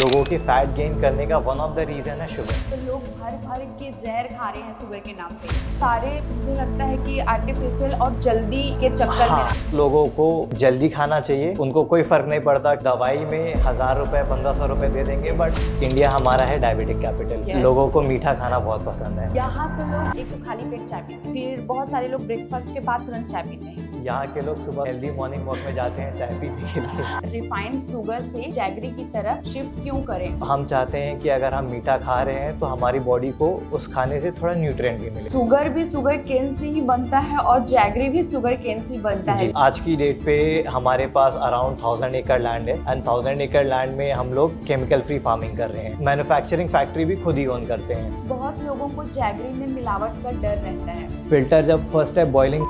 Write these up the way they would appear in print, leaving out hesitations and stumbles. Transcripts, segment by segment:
लोगों के fat gain करने का वन ऑफ द रीजन है शुगर। तो लोग भर भर के जहर खा रहे हैं शुगर के नाम पे। सारे मुझे लगता है कि आर्टिफिशियल और जल्दी के चक्कर में लोगों को जल्दी खाना चाहिए, उनको कोई फर्क नहीं पड़ता। दवाई में 1000 रुपए 1500 रुपए दे देंगे, बट इंडिया हमारा है डायबिटिक कैपिटल। Yes. लोगों को मीठा खाना बहुत पसंद है। यहाँ के लोग एक तो खाली पेट चाय पीते हैं, फिर बहुत सारे लोग ब्रेकफास्ट के बाद तुरंत चाय पीते हैं। यहाँ के लोग सुबह हेल्दी मॉर्निंग वॉक में जाते हैं चाय पीने के लिए। रिफाइंड शुगर से जैगरी की तरफ शिफ्ट क्यों करें? हम चाहते हैं कि अगर हम मीठा खा रहे हैं तो हमारी बॉडी को उस खाने से थोड़ा न्यूट्रिएंट भी मिले। शुगर भी शुगर केन से ही बनता है और जैगरी भी शुगर केन से ही बनता है। आज की डेट पे हमारे पास अराउंड 1000 एकड़ लैंड है एंड 1000 एकड़ लैंड में हम लोग केमिकल फ्री फार्मिंग कर रहे हैं। मैन्युफैक्चरिंग फैक्ट्री भी खुद ही ओन करते हैं। बहुत लोगों को जैगरी में मिलावट का डर रहता है। फिल्टर जब फर्स्ट स्टेप बॉइलिंग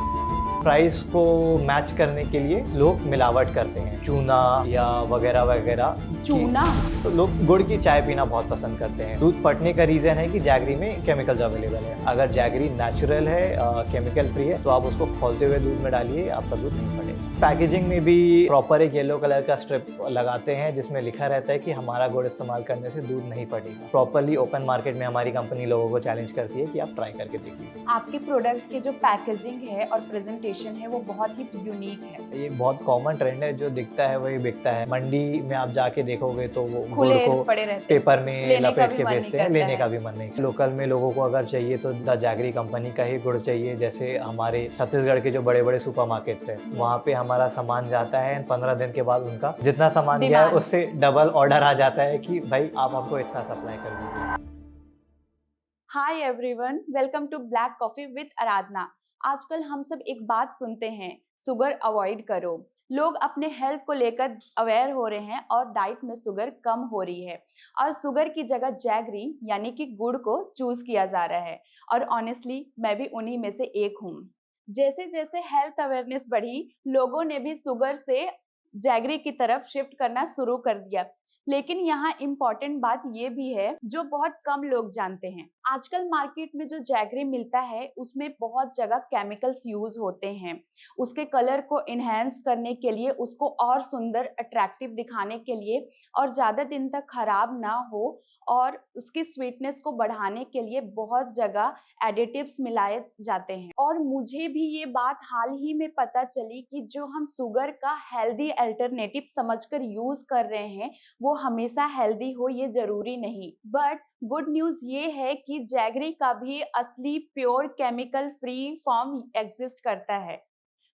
प्राइस को मैच करने के लिए लोग मिलावट करते हैं, चूना या वगैरह वगैरह। चूना? तो लोग गुड़ की चाय पीना बहुत पसंद करते हैं। दूध फटने का रीजन है कि जैगरी में केमिकल्स अवेलेबल है। अगर जैगरी नेचुरल है, केमिकल फ्री है, तो आप उसको खौलते हुए दूध में डालिए, आपका दूध नहीं फटेगा। पैकेजिंग में भी प्रॉपर एक येलो कलर का स्ट्रिप लगाते हैं जिसमें लिखा रहता है कि हमारा गुड़ इस्तेमाल करने से दूध नहीं फटेगा। प्रॉपरली ओपन मार्केट में हमारी कंपनी लोगों को चैलेंज करती है कि आप ट्राई करके देख लीजिए। आपके प्रोडक्ट की जो पैकेजिंग है और प्रेजेंटेशन है वो बहुत ही यूनिक है। ये बहुत कॉमन ट्रेंड है, जो दिखता है वही बिकता है। मंडी में आप जाके देखोगे तो वो गुड़ खुले को पड़े रहते हैं, पेपर में लेने का लपेट भी के मन नहीं बेचते हैं, करता लेने है। का भी मन नहीं। लोकल में लोगों को अगर चाहिए तो द जैगरी कंपनी का ही गुड़ चाहिए। जैसे हमारे छत्तीसगढ़ के जो बड़े बड़े सुपरमार्केट्स है, वहाँ पे हमारा सामान जाता है, 15 दिन के बाद उनका जितना सामान गया है उससे डबल ऑर्डर आ जाता है कि भाई आप हमको इतना सप्लाई कर दीजिए। Hi everyone, welcome to black coffee with Aradhana. आजकल हम सब एक बात सुनते हैं, शुगर अवॉइड करो। लोग अपने हेल्थ को लेकर अवेयर हो रहे हैं और डाइट में शुगर कम हो रही है और शुगर की जगह जैगरी यानी कि गुड़ को चूज किया जा रहा है। और ऑनेस्टली मैं भी उन्हीं में से एक हूँ। जैसे जैसे हेल्थ अवेयरनेस बढ़ी, लोगों ने भी शुगर से जैगरी की तरफ शिफ्ट करना शुरू कर दिया। लेकिन यहाँ इम्पॉर्टेंट बात ये भी है जो बहुत कम लोग जानते हैं। आजकल मार्केट में जो जैगरी मिलता है उसमें बहुत जगह केमिकल्स यूज होते हैं। उसके कलर को इनहेंस करने के लिए, उसको और सुंदर अट्रैक्टिव दिखाने के लिए और ज़्यादा दिन तक खराब ना हो और उसकी स्वीटनेस को बढ़ाने के लिए बहुत जगह एडिटिव्स मिलाए जाते हैं। और मुझे भी ये बात हाल ही में पता चली कि जो हम शुगर का हेल्दी अल्टरनेटिव समझकर यूज कर रहे हैं वो हमेशा हेल्दी हो ये जरूरी नहीं। बट गुड न्यूज ये है कि जैगरी का भी असली pure chemical free form exist करता है।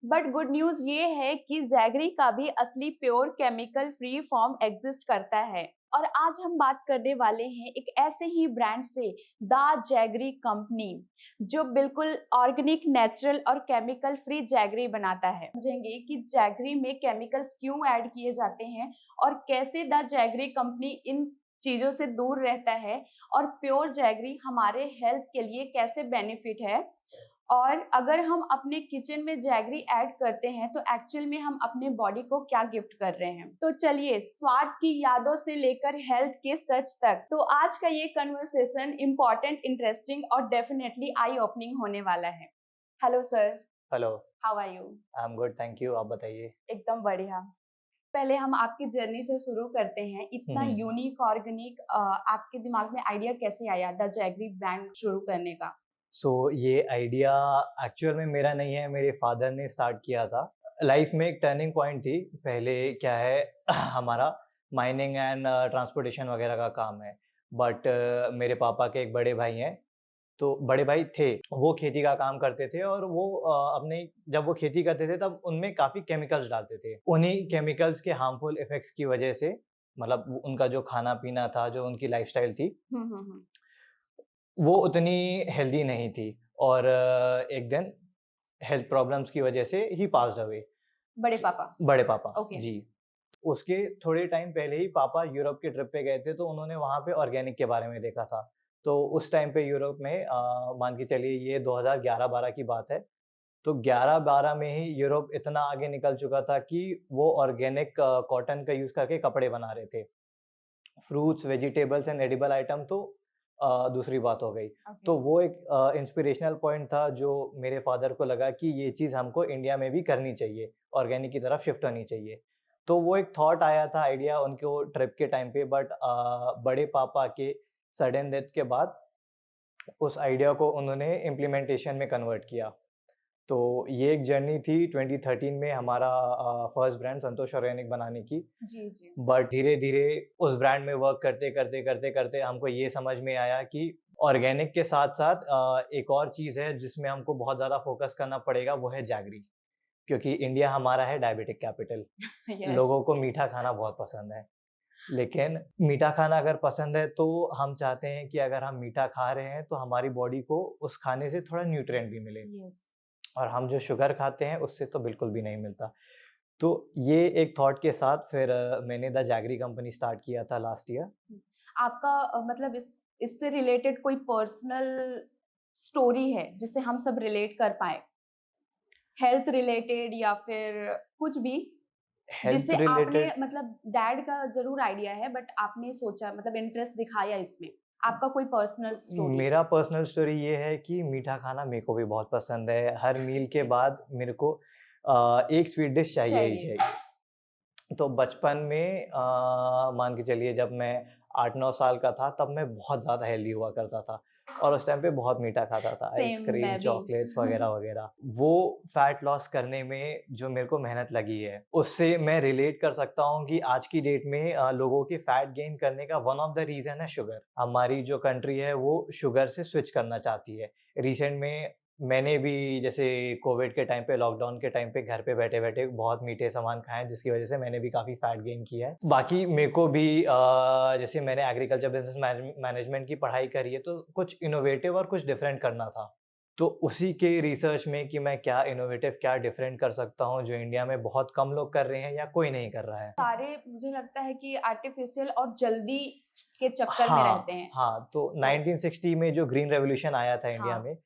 बट गुड न्यूज ये है कि जैगरी का भी असली pure chemical free form exist करता है। और आज हम बात करने वाले हैं एक ऐसे ही ब्रांड से, द जैगरी कंपनी, जो बिल्कुल ऑर्गेनिक, नेचुरल और केमिकल फ्री जैगरी बनाता है। समझेंगे कि जैगरी में केमिकल्स क्यों ऐड किए जाते हैं और कैसे द जैगरी कंपनी इन चीजों से दूर रहता है और प्योर जैगरी हमारे हेल्थ के लिए कैसे बेनिफिट है। और अगर हम अपने किचन में जैगरी ऐड करते हैं तो एक्चुअल में हम अपने बॉडी को क्या गिफ्ट कर रहे हैं। तो चलिए, स्वाद की यादों से लेकर हेल्थ के सच तक, तो आज का ये कन्वर्सेशन इम्पोर्टेंट, इंटरेस्टिंग और डेफिनेटली आई ओपनिंग होने वाला है। Hello sir. Hello, how are you? I am good, thank you. आप बताइए। एकदम बढ़िया। पहले हम आपकी जर्नी से शुरू करते हैं। इतना यूनिक, ऑर्गेनिक आपके दिमाग में आइडिया कैसे आया द जैगरी ब्रांड शुरू करने का? ये आइडिया एक्चुअल में मेरा नहीं है, मेरे फादर ने स्टार्ट किया था। लाइफ में एक टर्निंग पॉइंट थी। पहले क्या है हमारा माइनिंग एंड ट्रांसपोर्टेशन वगैरह का काम है, बट मेरे पापा के एक बड़े भाई हैं, तो बड़े भाई थे, वो खेती का काम करते थे और वो अपने जब वो खेती करते थे तब उनमें काफ़ी केमिकल्स डालते थे। उन्हीं केमिकल्स के हार्मफुल इफ़ेक्ट्स की वजह से, मतलब उनका जो खाना-पीना था, जो उनकी लाइफ़स्टाइल थी, हम्म। वो उतनी हेल्दी नहीं थी और एक दिन हेल्थ प्रॉब्लम्स की वजह से ही पास्ड अवे। बड़े पापा? बड़े पापा ओके। जी। उसके थोड़े टाइम पहले ही पापा यूरोप की ट्रिप पे गए थे, तो उन्होंने वहाँ पे ऑर्गेनिक के बारे में देखा था। तो उस टाइम पे यूरोप में मान के चलिए ये 2011-12 की बात है। तो 11-12 में ही यूरोप इतना आगे निकल चुका था कि वो ऑर्गेनिक कॉटन का यूज़ करके कपड़े बना रहे थे। Fruits, vegetables and edible item तो दूसरी बात हो गई। तो वो एक इंस्पिरेशनल पॉइंट था जो मेरे फादर को लगा कि ये चीज़ हमको इंडिया में भी करनी चाहिए, ऑर्गेनिक की तरफ शिफ्ट होनी चाहिए। तो वो एक थॉट आया था, आइडिया उनको ट्रिप के टाइम पे, बट बड़े पापा के सडन डेथ के बाद उस आइडिया को उन्होंने इम्प्लीमेंटेशन में कन्वर्ट किया। तो ये एक जर्नी थी 2013 में हमारा फर्स्ट ब्रांड संतोष ऑर्गेनिक बनाने की। जी, जी। बट धीरे-धीरे उस ब्रांड में वर्क करते हमको ये समझ में आया कि ऑर्गेनिक के साथ-साथ एक और चीज़ है जिसमें हमको बहुत ज़्यादा फ़ोकस करना पड़ेगा, वो है जैगरी। क्योंकि इंडिया हमारा है डायबिटिक कैपिटल। यस। लोगों को मीठा खाना बहुत पसंद है। लेकिन मीठा खाना अगर पसंद है तो हम चाहते हैं कि अगर हम मीठा खा रहे हैं तो हमारी बॉडी को उस खाने से थोड़ा न्यूट्रिएंट भी मिले। यस। और हम जो शुगर खाते हैं उससे तो बिल्कुल भी नहीं मिलता। तो ये एक थॉट के साथ फिर मैंने द जैगरी कंपनी स्टार्ट किया था लास्ट ईयर। आपका मतलब इससे रिलेटेड कोई पर्सनल स्टोरी है जिससे हम सब रिलेट कर पाएँ? हेल्थ रिलेटेड या फिर कुछ भी, हेल्थ जिससे आपने रिलेटेड मतलब डैड का ज़रूर आइडिया है बट आपने सोचा मतलब इंटरेस्ट दिखाया इसमें। आपका कोई पर्सनल स्टोरी? मेरा पर्सनल स्टोरी ये है कि मीठा खाना मेरे को भी बहुत पसंद है। हर मील के बाद मेरे को एक स्वीट डिश चाहिए ही चाहिए। चाहिए। तो बचपन में मान के चलिए जब मैं 8-9 साल का था तब मैं बहुत ज़्यादा हेल्दी हुआ करता था और उस टाइम पे बहुत मीठा खाता था, सेम आइसक्रीम, मैं भी। चॉकलेट्स वगैरह-वगैरह। वो फैट लॉस करने में जो मेरे को मेहनत लगी है, उससे मैं रिलेट कर सकता हूँ कि आज की डेट में लोगों के फैट गेन करने का वन ऑफ द रीज़न है शुगर। हमारी जो कंट्री है वो शुगर से स्विच करना चाहती है। रिसेंट में मैंने भी जैसे कोविड के टाइम पे, लॉकडाउन के टाइम पे घर पे बैठे-बैठे बहुत मीठे सामान खाए हैं, जिसकी वज़ह से मैंने भी काफ़ी फैट गेन किया है। बाकी मेरे को भी जैसे मैंने एग्रीकल्चर बिज़नेस मैनेजमेंट की पढ़ाई करी है, तो कुछ इनोवेटिव और कुछ डिफरेंट करना था। तो उसी के रिसर्च में कि मैं क्या इनोवेटिव, क्या डिफरेंट कर सकता हूँ, जो इंडिया में बहुत कम लोग कर रहे हैं या कोई नहीं कर रहा है। सारे मुझे लगता है कि आर्टिफिशियल और जल्दी के चक्कर में रहते हाँ, हैं। हाँ, तो तो 1960 में जो ग्रीन रेवोल्यूशन आया था इंडिया हाँ, में,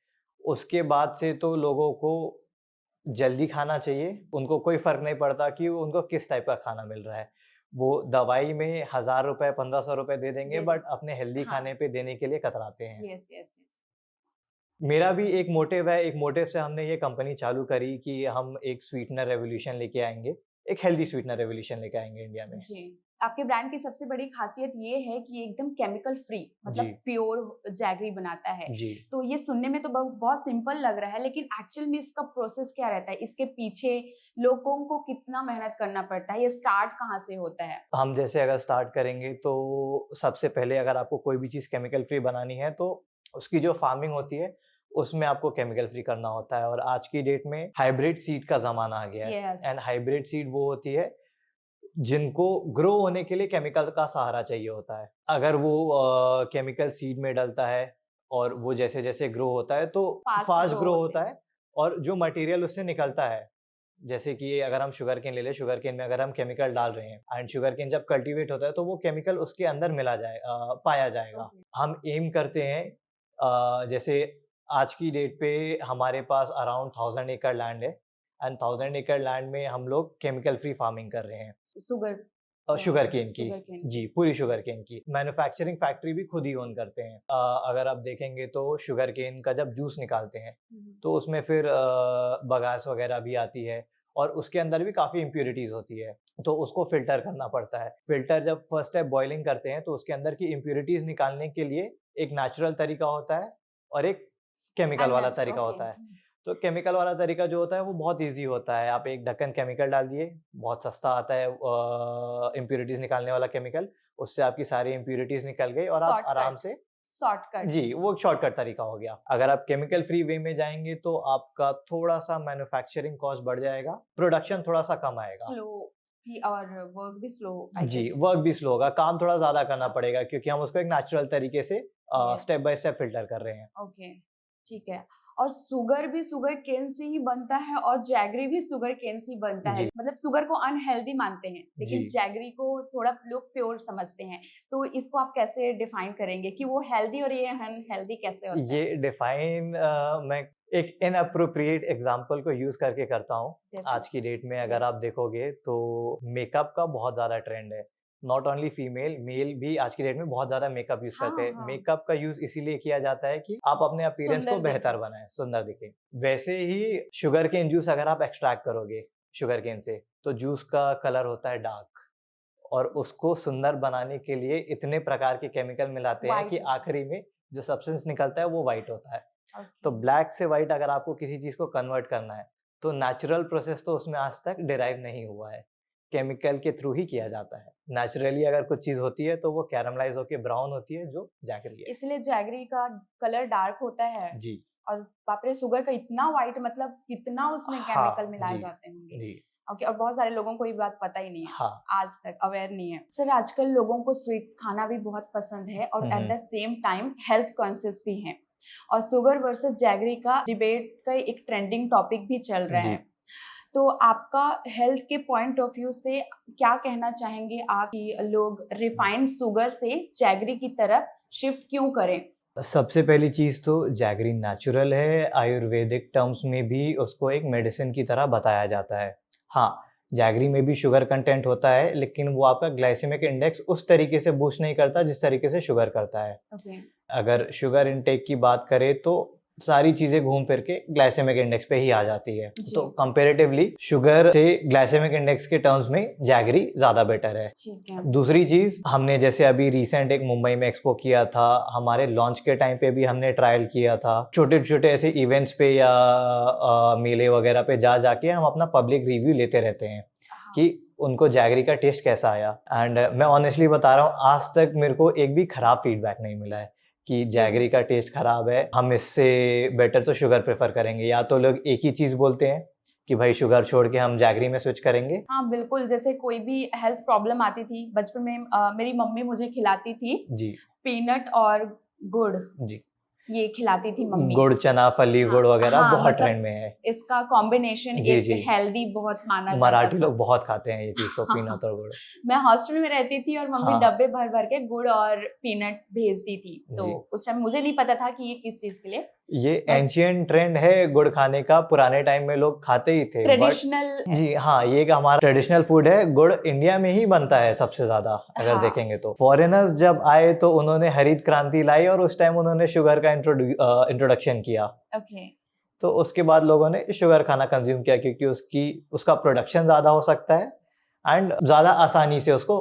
उसके बाद से तो लोगों को जल्दी खाना चाहिए, उनको कोई फ़र्क नहीं पड़ता कि वो उनको किस टाइप का खाना मिल रहा है। वो दवाई में ₹1000 ₹1500 दे देंगे दे दे बट अपने हेल्दी हाँ, खाने पे देने के लिए कतराते हैं। Yes, yes, yes. मेरा भी एक मोटिव है, एक मोटिव से हमने ये कंपनी चालू करी कि हम एक स्वीटनर रेवोल्यूशन लेके आएँगे, एक हेल्दी स्वीटनर रेवोल्यूशन लेके आएँगे इंडिया में। जी, आपके ब्रांड की सबसे बड़ी ख़ासियत ये है कि ये एकदम केमिकल फ्री मतलब जी, प्योर जैगरी बनाता है। जी। तो ये सुनने में तो बहुत सिंपल लग रहा है लेकिन एक्चुअल में इसका प्रोसेस क्या रहता है? इसके पीछे लोगों को कितना मेहनत करना पड़ता है? ये स्टार्ट कहाँ से होता है? हम जैसे अगर स्टार्ट करेंगे तो सबसे पहले अगर आपको कोई भी चीज़ केमिकल फ्री बनानी है तो उसकी जो फार्मिंग होती है, उसमें आपको केमिकल फ्री करना होता है और आज की डेट में हाइब्रिड सीड का ज़माना आ गया है यस, एंड हाइब्रिड सीड वो होती है जिनको ग्रो होने के लिए केमिकल का सहारा चाहिए होता है। अगर वो केमिकल सीड में डलता है और वो जैसे-जैसे ग्रो होता है तो फास्ट फास्ट ग्रो ग्रो होते होता हैं। है और जो मटेरियल उससे निकलता है, जैसे कि अगर हम शुगरकेन ले लें, शुगरकेन में अगर हम केमिकल डाल रहे हैं एंड शुगरकेन जब कल्टीवेट होता है तो वो केमिकल उसके अंदर पाया जाएगा। ओके, हम एम करते हैं जैसे आज की डेट पे हमारे पास अराउंड 1000 एकड़ लैंड है एंड 1000 एकड़ लैंड में हम लोग केमिकल फ्री फार्मिंग कर रहे हैं। शुगर शुगरकेन की। शुगरकेन जी, की। पूरी शुगरकेन की। मैन्युफैक्चरिंग फैक्ट्री भी खुद ही ओन करते हैं। अगर आप देखेंगे तो शुगरकेन का जब जूस निकालते हैं, हुँ, हुँ। तो उसमें फिर बगास वगैरह भी आती है और उसके अंदर भी काफ़ी इम्प्यूरिटीज़ होती है, तो उसको फ़िल्टर करना पड़ता है। फ़िल्टर जब फर्स्ट स्टेप बॉयलिंग करते हैं, तो उसके अंदर की इम्प्यूरिटीज़ निकालने के लिए एक नेचुरल तरीका होता है और एक केमिकल वाला तरीका ओके। होता है। तो केमिकल वाला तरीका जो होता है वो बहुत ईज़ी होता है। आप एक ढक्कन केमिकल डाल दिए, बहुत सस्ता आता है इम्प्यूरिटीज़ निकालने वाला केमिकल, उससे आपकी सारी इम्प्यूरिटीज़ निकल गई और आप आराम शॉर्टकट से शॉर्टकट जी, वो एक शॉर्टकट तरीका हो गया। अगर आप केमिकल फ्री वे में जाएँगे तो आपका थोड़ा-सा मैन्युफैक्चरिंग कॉस्ट बढ़ जाएगा, प्रोडक्शन थोड़ा-सा कम आएगा। स्लो भी और वर्क भी स्लो आई जी, गेस। वर्क भी स्लो होगा, काम थोड़ा ज़्यादा करना पड़ेगा क्योंकि हम उसको एक नेचुरल तरीके से yes, step by step filter कर रहे हैं। ओके, ठीक है। और शुगर भी शुगर केन से ही बनता है और जैगरी भी शुगर केन से ही बनता है। जी, मतलब शुगर को अनहेल्दी मानते हैं, जी। लेकिन जैगरी को थोड़ा लोग प्योर समझते हैं। तो इसको आप कैसे डिफाइन करेंगे कि वो हेल्दी और ये अनहेल्दी कैसे होता है? ये डिफाइन मैं एक इनएप्रोप्रिएट एग्ज़ाम्पल को यूज़ करके करता हूँ। आज की डेट में अगर यस। आप देखोगे तो मेकअप का बहुत ज़्यादा ट्रेंड है। नॉट ओनली फीमेल, मेल भी आज की डेट में बहुत ज़्यादा मेकअप यूज़ करते हाँ, हैं। हाँ, मेकअप का यूज़ इसीलिए किया जाता है कि आप अपने अपीयरेंस को सुंदर बेहतर दिखें। बनाएँ, सुंदर दिखें। वैसे ही शुगरकेन जूस अगर आप एक्सट्रैक्ट करोगे शुगरकेन से, तो जूस का कलर होता है डार्क और उसको सुंदर बनाने के लिए इतने प्रकार के केमिकल मिलाते हैं व्हाइट कि इसमें। आखिरी में जो सब्सटेंस निकलता है वो व्हाइट होता है। तो ओके। ब्लैक से व्हाइट अगर आपको किसी चीज़ को कन्वर्ट करना है, तो नेचुरल प्रोसेस तो उसमें आज तक डिराइव नहीं हुआ है। केमिकल के थ्रू ही किया जाता है। नेचुरली अगर कुछ चीज़ होती है तो वो कैरमलाइज़ होके ब्राउन होती है जो जैगरी है। इसलिए जैगरी का कलर डार्क होता है जी। और बाप रे! शुगर का इतना व्हाइट, मतलब कितना उसमें केमिकल हाँ, मिलाए जी, जाते होंगे। जी। ओके, और बहुत सारे लोगों को ये बात पता ही नहीं है, हाँ। आज तक अवेयर नहीं है। सर, आजकल लोगों को स्वीट खाना भी बहुत पसंद है और hmm, at the hmm. Same time health conscious भी हैं, और शुगर वर्सेस जैगरी का डिबेट का एक ट्रेंडिंग टॉपिक भी चल रहा जी। है। तो आपका हेल्थ के पॉइंट ऑफ व्यू से क्या कहना चाहेंगे आप कि लोग रिफाइंड शुगर से जैगरी की तरफ शिफ्ट क्यों करें? सबसे पहली चीज़ तो जैगरी नेचुरल है, आयुर्वेदिक टर्म्स में भी उसको एक मेडिसिन की तरह बताया जाता है। हाँ, जैगरी में भी शुगर कंटेंट होता है, लेकिन वो आपका ग्लाइसेमिक इंडेक्स उस तरीके से बूस्ट नहीं करता जिस तरीके से शुगर करता है। ओके। अगर शुगर इनटेक की बात करें तो सारी चीज़ें घूम फिर के ग्लाइसेमिक इंडेक्स पे ही आ जाती है। जी। तो कंपैरेटिवली शुगर से ग्लाइसेमिक इंडेक्स के टर्म्स में जैगरी ज़्यादा बेटर है। ठीक है। दूसरी चीज़, हमने जैसे अभी रिसेंट एक मुंबई में एक्सपो किया था, हमारे लॉन्च के टाइम पे भी हमने ट्रायल किया था। छोटे-छोटे ऐसे इवेंट्स पे या मेले वगैरह पे जा जाके हम अपना पब्लिक रिव्यू लेते रहते हैं हाँ। कि उनको जैगरी का टेस्ट कैसा आया। एंड मैं ऑनेस्टली बता रहा हूँ, आज तक मेरे को एक भी खराब फीडबैक नहीं मिला है कि जैगरी का टेस्ट खराब है, हम इससे बेटर तो शुगर प्रेफ़र करेंगे। या तो लोग एक ही चीज़ बोलते हैं कि भाई शुगर छोड़ के हम जैगरी में स्विच करेंगे। हाँ, बिल्कुल, जैसे कोई भी हेल्थ प्रॉब्लम आती थी, बचपन में मेरी मम्मी मुझे खिलाती थी जी, पीनट और गुड़, जी। ये खिलाती थी मम्मी। गुड़ चना, फली हाँ, गुड़ वगैरह हाँ, बहुत मतलब ट्रेंड में है। इसका कॉम्बिनेशन जी, एक जी। हेल्दी बहुत माना जाता मराठी था। लोग बहुत खाते हैं ये चीज़ को, हाँ, पीनट और गुड़। मैं हॉस्टल में रहती थी और मम्मी हाँ, डब्बे भर-भर के गुड़ और पीनट भेजती थी। तो जी। उस टाइम मुझे नहीं पता था कि ये किस चीज़ के लिए, ये बट एंशिएंट ट्रेंड है गुड़ खाने का, पुराने टाइम में लोग खाते ही थे, बट ट्रेडिशनल जी हाँ, ये एक हमारा ट्रेडिशनल फूड है। गुड़ इंडिया में ही बनता है सबसे ज़्यादा अगर हाँ, देखेंगे तो। फॉरेनर्स जब आए तो उन्होंने हरित क्रांति लाई और उस टाइम उन्होंने शुगर का इंट्रोडक्शन किया। ओके। तो उसके बाद लोगों ने शुगर खाना कंज़्यूम किया क्योंकि उसका प्रोडक्शन ज़्यादा हो सकता है एंड ज़्यादा आसानी से उसको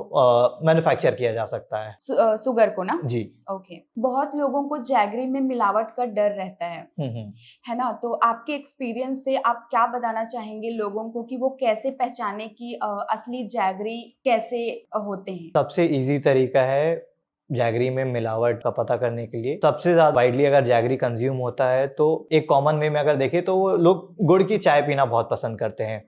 मैन्युफैक्चर किया जा सकता है। शुगर को ना? जी। ओके। बहुत लोगों को जैगरी में मिलावट का डर रहता हुँ, हुँ। है ना? तो आपके एक्सपीरियंस से आप क्या बताना चाहेंगे लोगों को कि वो कैसे पहचाने कि असली जैगरी कैसे होते हैं? सबसे ईज़ी तरीका है जैगरी में मिलावट का पता करने के लिए। सबसे ज़्यादा वाइडली अगर जैगरी कंज़्यूम होता है तो एक कॉमन वे में अगर देखें तो वो लोग गुड़ की चाय पीना बहुत पसंद करते हैं।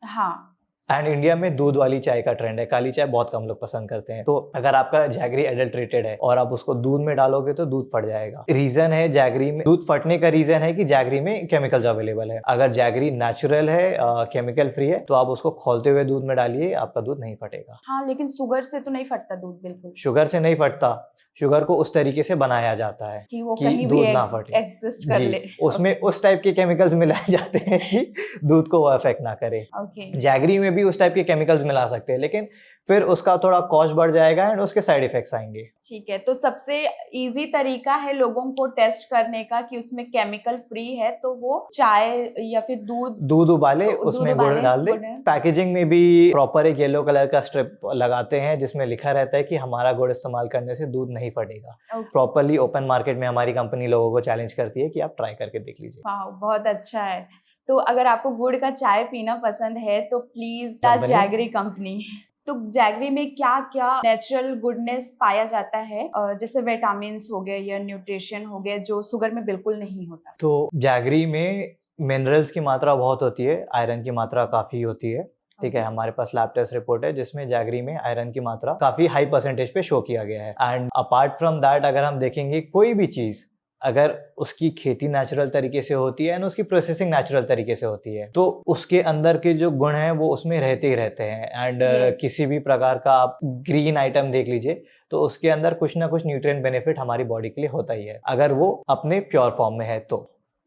हाँ, एंड इंडिया में दूध वाली चाय का ट्रेंड है, काली चाय बहुत कम लोग पसंद करते हैं। तो अगर आपका जैगरी एडल्टरेटेड है और आप उसको दूध में डालोगे तो दूध फट जाएगा। रीज़न है जैगरी में दूध फटने का रीज़न है कि जैगरी में केमिकल्स अवेलेबल है। अगर जैगरी नेचुरल है, केमिकल फ्री है, तो आप उसको खौलते हुए दूध में डालिए, आपका दूध नहीं फटेगा। हाँ, लेकिन शुगर से तो नहीं फटता दूध बिल्कुल, शुगर से नहीं फटता, शुगर को उस तरीके से बनाया जाता है कि वो कि कहीं भी दूध ना फटे। एग्ज़िस्ट कर जी, ले। उसमें उस टाइप के केमिकल्स मिलाए जाते हैं कि दूध को वो अफ़ेक्ट ना करे। ओके। जैगरी में भी उस टाइप के केमिकल्स मिला सकते हैं, लेकिन फिर उसका थोड़ा कॉस्ट बढ़ जाएगा एंड उसके साइड इफ़ेक्ट्स आएँगे। ठीक है, तो सबसे ईज़ी तरीका है लोगों को टेस्ट करने का कि उसमें केमिकल फ्री है, तो वो चाय या फिर दूध दूध उबाले, दूध उसमें गुड़ उबालें, डाल दें। गुड़ पैकेजिंग में भी प्रॉपर एक येलो कलर का स्ट्रिप लगाते हैं जिसमें लिखा रहता है कि हमारा गुड़ इस्तेमाल करने से दूध नहीं फटेगा। ओके। प्रॉपर्ली ओपन मार्केट में हमारी कंपनी लोगों को चैलेंज करती है कि आप ट्राई करके देख लीजिए। वाओ! बहुत अच्छा है। तो अगर आपको गुड़ का चाय पीना पसंद है तो please the company jaggery company. तो जैगरी में क्या-क्या नेचुरल गुडनेस पाया जाता है, जैसे विटामिन्स हो गए या न्यूट्रिशन हो गए जो शुगर में बिल्कुल नहीं होता? तो जैगरी में मिनरल्स की मात्रा बहुत होती है, आयरन की मात्रा काफ़ी होती है, ठीक है? ओके। हमारे पास लैब टेस्ट रिपोर्ट है जिसमें जैगरी में आयरन की मात्रा काफ़ी हाई परसेंटेज पे शो किया गया है एंड अपार्ट फ्रॉम दैट अगर हम देखेंगे कोई भी चीज़ अगर उसकी खेती नेचुरल तरीके से होती है एंड उसकी प्रोसेसिंग नेचुरल तरीके से होती है, तो उसके अंदर के जो गुण हैं वो उसमें रहते ही रहते हैं एंड यस। किसी भी प्रकार का आप ग्रीन आइटम देख लीजिए, तो उसके अंदर कुछ ना कुछ न्यूट्रिएंट बेनिफिट हमारी बॉडी के लिए होता ही है, अगर वो अपने प्योर फॉर्म में है तो।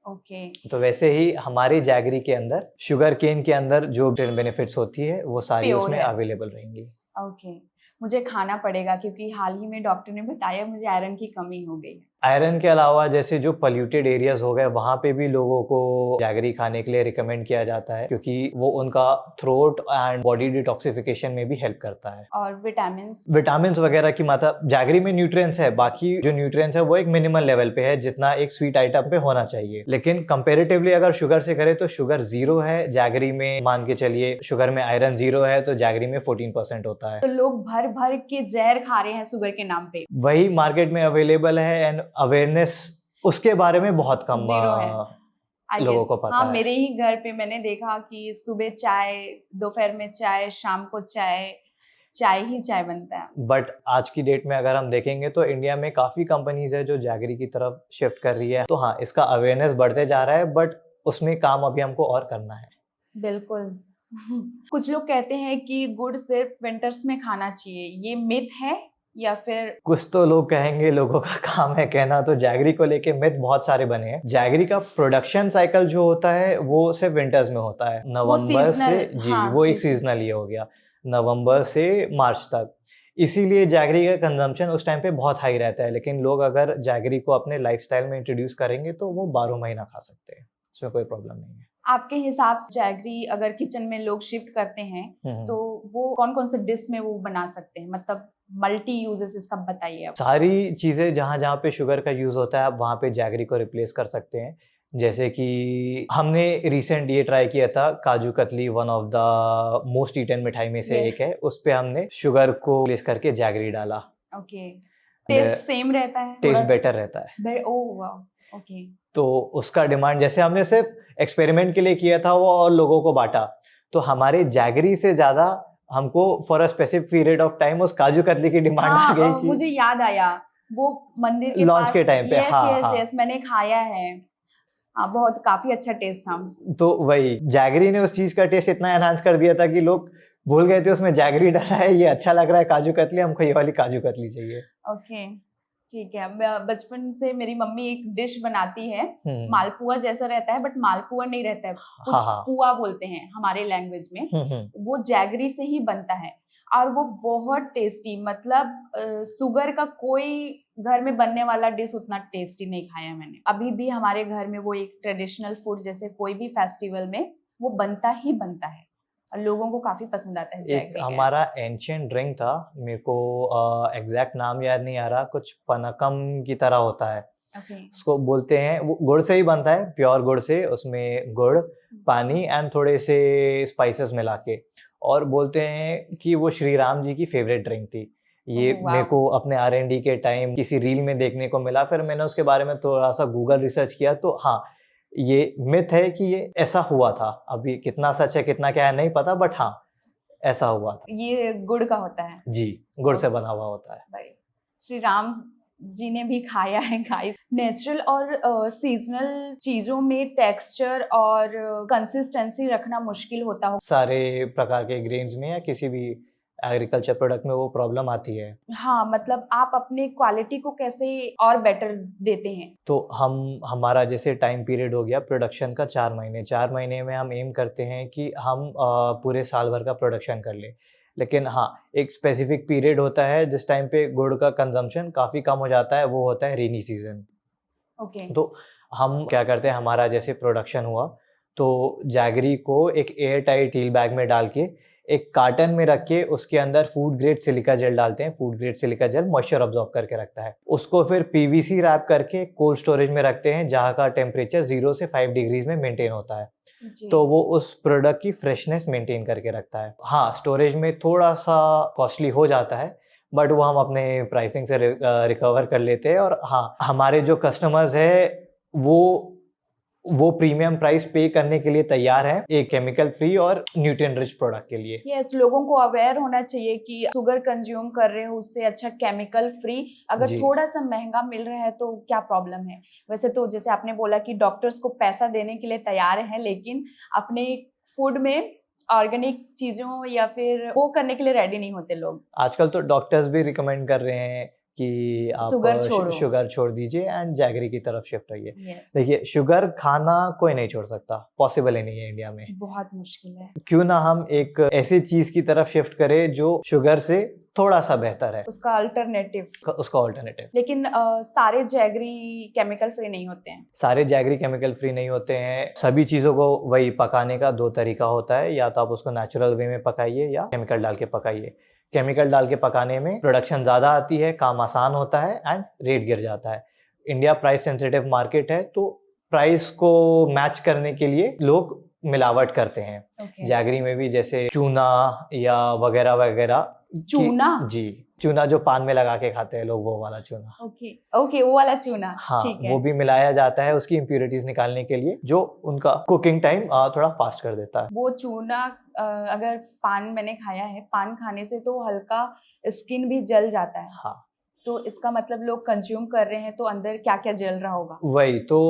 ओके। तो वैसे ही हमारी जैगरी के अंदर शुगर केन के अंदर जो बेनिफिट्स होती है वो सारी प्योर उसमें है। अवेलेबल रहेंगी। ओके। मुझे खाना पड़ेगा क्योंकि हाल ही में डॉक्टर ने बताया मुझे आयरन की कमी हो गई है। आयरन के अलावा जैसे जो पोल्यूटेड एरियाज हो गए वहाँ पे भी लोगों को जैगरी खाने के लिए रिकमेंड किया जाता है क्योंकि वो उनका थ्रोट एंड बॉडी डिटॉक्सिफिकेशन में भी हेल्प करता है। और विटामिन्स विटामिन्स वगैरह की मात्रा जैगरी में न्यूट्रिएंट्स है, बाकी जो न्यूट्रिएंट्स है वो एक मिनिमल लेवल पे है जितना एक स्वीट आइटम पे होना चाहिए, लेकिन कंपैरेटिवली अगर शुगर से करें तो शुगर 0 है जैगरी में, मान के चलिए शुगर में आयरन 0 है तो जैगरी में 14% होता है। तो लोग भर भर के जहर खा रहे हैं शुगर के नाम पे। वही मार्केट में अवेलेबल है एंड अवेयरनेस उसके बारे में बहुत कम जीरो है I लोगों guess। को पता हाँ, है। मेरे ही घर पे मैंने देखा कि सुबह चाय, दोपहर में चाय, शाम को चाय, चाय ही चाय बनता है। बट आज की डेट में अगर हम देखेंगे तो इंडिया में काफ़ी कंपनीज है जो जैगरी की तरफ शिफ्ट कर रही है, तो हाँ इसका अवेयरनेस बढ़ते जा रहा है बट उसमें काम अभी हमको और करना है। बिल्कुल। कुछ लोग कहते हैं कि गुड़ सिर्फ विंटर्स में खाना चाहिए, ये मिथ है या फिर? कुछ तो लोग कहेंगे, लोगों का काम है कहना, तो जैगरी को लेके मिथ बहुत सारे बने हैं। जैगरी का प्रोडक्शन साइकिल जो होता है वो सिर्फ विंटर्स में होता है, नवंबर से जी हाँ, वो एक सीजनल ये हो गया, नवंबर से मार्च तक। इसीलिए जैगरी का कंजम्पशन उस टाइम पे बहुत हाई रहता है, लेकिन लोग अगर जैगरी को अपने लाइफस्टाइल में इंट्रोड्यूस करेंगे तो वो 12 महीना खा सकते हैं, इसमें कोई प्रॉब्लम नहीं है। आपके हिसाब से जैगरी अगर किचन में लोग शिफ्ट करते हैं तो वो कौन कौन से डिश में वो बना सकते हैं, मतलब मल्टी यूजेस इसका बताइए आप। सारी चीज़ें जहाँ जहाँ पे शुगर का यूज़ होता है आप वहाँ पे जैगरी को रिप्लेस कर सकते हैं। जैसे कि हमने रिसेंट ये ट्राई किया था, kaju katli one of the most eaten मिठाई में से एक है, उस पे हमने शुगर को रिप्लेस करके जैगरी डाला। ओके, टेस्ट सेम रहता है? टेस्ट बेटर रहता है। Oh wow, okay. तो उसका डिमांड, जैसे हमने सिर्फ एक्सपेरिमेंट के लिए किया था वो और लोगों को बांटा, तो हमारे जैगरी से ज़्यादा हमको for a specific period of time उस काजू कतली की डिमांड आ गई कि मुझे याद आया वो मंदिर के लॉन्च पास के टाइम पे। यस हाँ, यस हाँ। यस, मैंने खाया है। हाँ, बहुत काफी अच्छा टेस्ट था। तो वही जैगरी ने उस चीज का टेस्ट इतना एनहांस कर दिया था कि लोग भूल गए थे उसमें जैगरी डाला है, ये अच्छा लग रहा है काजू कतली, हमको ये वाली काजू कतली चाहिए। ओके, ठीक है। बचपन से मेरी मम्मी एक डिश बनाती है, मालपुआ जैसा रहता है बट मालपुआ नहीं रहता है, कुछ पुआ बोलते हैं हमारे लैंग्वेज में। वो जैगरी से ही बनता है और वो बहुत टेस्टी, मतलब शुगर का कोई घर में बनने वाला डिश उतना टेस्टी नहीं खाया मैंने। अभी भी हमारे घर में वो एक ट्रेडिशनल फूड, जैसे कोई भी फेस्टिवल में वो बनता ही बनता है और लोगों को काफी पसंद आता है। एक हमारा एंशिएंट ड्रिंक था, मेरे को एग्जैक्ट नाम याद नहीं आ रहा, कुछ पनकम की तरह होता है। उसको बोलते हैं, वो गुड़ से ही बनता है, प्योर गुड़ से, उसमें गुड़, पानी एंड थोड़े से स्पाइसेस मिला के, और बोलते हैं कि वो श्री राम जी की फेवरेट ड्रिंक थी। ये मेरे को अपने R&D के टाइम किसी रील में देखने को मिला, फिर मैंने उसके बारे में थोड़ा सा गूगल रिसर्च किया, तो हाँ ये मिथ है कि ये ऐसा हुआ था। अभी कितना सच है कितना क्या है नहीं पता, बट हाँ ऐसा हुआ था। ये गुड़ का होता है? जी, गुड़ से बना हुआ होता है। भाई श्री राम जी ने भी खाया है गाइस। नेचुरल और सीजनल चीजों में टेक्सचर और कंसिस्टेंसी रखना मुश्किल होता हो सारे प्रकार के ग्रेन्स में या किसी भी एग्रीकल्चर प्रोडक्ट में वो प्रॉब्लम आती है। हाँ, मतलब आप अपने क्वालिटी को कैसे और बेटर देते हैं? तो हमारा जैसे टाइम पीरियड हो गया प्रोडक्शन का 4 महीने, 4 महीने में हम एम करते हैं कि हम पूरे साल भर का प्रोडक्शन कर लें। लेकिन हाँ, एक स्पेसिफिक पीरियड होता है जिस टाइम पे गुड़ का कंजम्पशन काफ़ी कम हो जाता है, वो होता है रेनी सीजन। ओके। तो हम क्या करते हैं, हमारा जैसे प्रोडक्शन हुआ तो जैगरी को एक एयर टाइट सील बैग में डाल के एक कार्टन में रख के उसके अंदर फूड ग्रेड सिलिका जेल डालते हैं। Food grade silica gel moisture absorb करके रखता है। उसको फिर पीवीसी रैप करके कोल्ड स्टोरेज में रखते हैं जहाँ का टेम्परेचर 0 से 5 डिग्रीज में मेंटेन होता है। तो वो उस प्रोडक्ट की फ्रेशनेस मेंटेन करके रखता है। हाँ, स्टोरेज में थोड़ा सा कॉस्टली हो जाता है बट वो हम अपने प्राइसिंग से रिकवर कर लेते हैं। और हाँ, हमारे जो कस्टमर्स है वो प्रीमियम प्राइस पे करने के लिए तैयार है एक केमिकल फ्री और न्यूट्रिएंट रिच प्रोडक्ट के लिए। यस, लोगों को अवेयर होना चाहिए कि शुगर कंज्यूम कर रहे हो उससे अच्छा केमिकल फ्री अगर थोड़ा सा महंगा मिल रहा है तो क्या प्रॉब्लम है। वैसे तो जैसे आपने बोला कि डॉक्टर्स को पैसा देने के लिए तैयार हैं, लेकिन अपने फूड में ऑर्गेनिक चीजों या फिर वो करने के लिए रेडी नहीं होते लोग। आजकल तो डॉक्टर्स भी रिकमेंड कर रहे हैं कि आप शुगर छोड़ो। शुगर छोड़ दीजिए एंड जैगरी की तरफ शिफ्ट होइए। यस, देखिए, शुगर खाना कोई नहीं छोड़ सकता, पॉसिबल ही नहीं है इंडिया में। बहुत मुश्किल है। क्यों ना हम एक ऐसी चीज़ की तरफ शिफ्ट करें जो शुगर से थोड़ा-सा बेहतर है, उसका अल्टरनेटिव। उसका ऑल्टरनेटिव। लेकिन सारे जैगरी केमिकल फ्री नहीं होते हैं। सारे जैगरी केमिकल फ्री नहीं होते हैं। सभी चीज़ों को वही पकाने का 2 तरीका होता है, या तो आप उसको नेचुरल वे में पकाइए या केमिकल डाल के पकाइए। केमिकल डाल के पकाने में प्रोडक्शन ज़्यादा आती है, काम आसान होता है एंड रेट गिर जाता है। इंडिया प्राइस सेंसिटिव मार्केट है, तो प्राइस को मैच करने के लिए लोग मिलावट करते हैं। ओके। जैगरी में भी जैसे चूना या वगैरह-वगैरह की। चूना? जी, चूना जो पान में लगा के खाते हैं लोग, वो वाला चूना। ओके, ओके, वो वाला चूना। हाँ, ठीक है। वो भी मिलाया जाता है उसकी इम्प्यूरिटीज़ निकालने के लिए, जो उनका कुकिंग टाइम थोड़ा फास्ट कर देता है। वो चूना अगर पान मैंने खाया है, पान खाने से तो हल्का स्किन भी जल जाता है। हाँ, तो इसका मतलब लोग कंज्यूम कर रहे हैं तो अंदर क्या-क्या जल रहा होगा? वही तो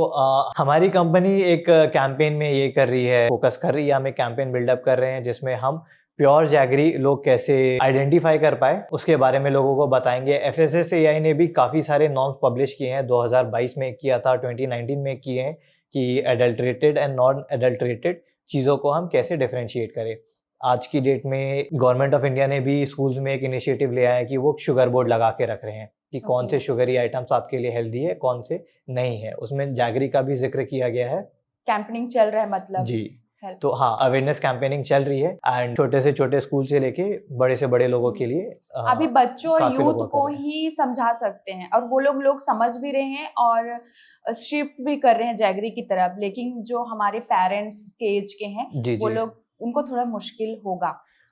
हमारी कंपनी एक कैंपेन में ये कर रही है, फोकस कर रही है, हम एक कैंपेन बिल्डअप कर रहे हैं जिसमें हम प्योर जैगरी लोग कैसे आइडेंटिफाई कर पाए, उसके बारे में लोगों को बताएँगे। एफएसएसएआई ने भी काफ़ी सारे नॉर्म्स पब्लिश किए हैं, 2022 में एक किया था, 2019 में किए हैं कि एडल्टरेटेड एंड नॉन एडल्टरेटेड चीज़ों को हम कैसे डिफरेंशिएट करें। आज की डेट में गवर्नमेंट ऑफ इंडिया ने भी स्कूल्स में एक इनिशिएटिव लिया है कि वो शुगर बोर्ड लगा के रख रहे हैं कि कौन ओके। से शुगरी आइटम्स आपके लिए हेल्दी है, कौन से नहीं है। उसमें जैगरी का भी ज़िक्र किया गया है। कैंपेनिंग चल रहा है मतलब? जी, हेल्प। तो हाँ, अवेयरनेस कैंपेनिंग चल रही है एंड छोटे से छोटे स्कूल से लेके बड़े से बड़े लोगों के लिए अभी बच्चों और काफ़ी लोग यूथ वो को कर रहे हैं। ही समझा सकते हैं और वो लोग समझ भी रहे हैं और शिफ्ट भी कर रहे हैं जैगरी की तरफ। लेकिन जो हमारे पेरेंट्स के एज के हैं, जी, वो जी। लोग उनको थोड़ा मुश्किल होगा।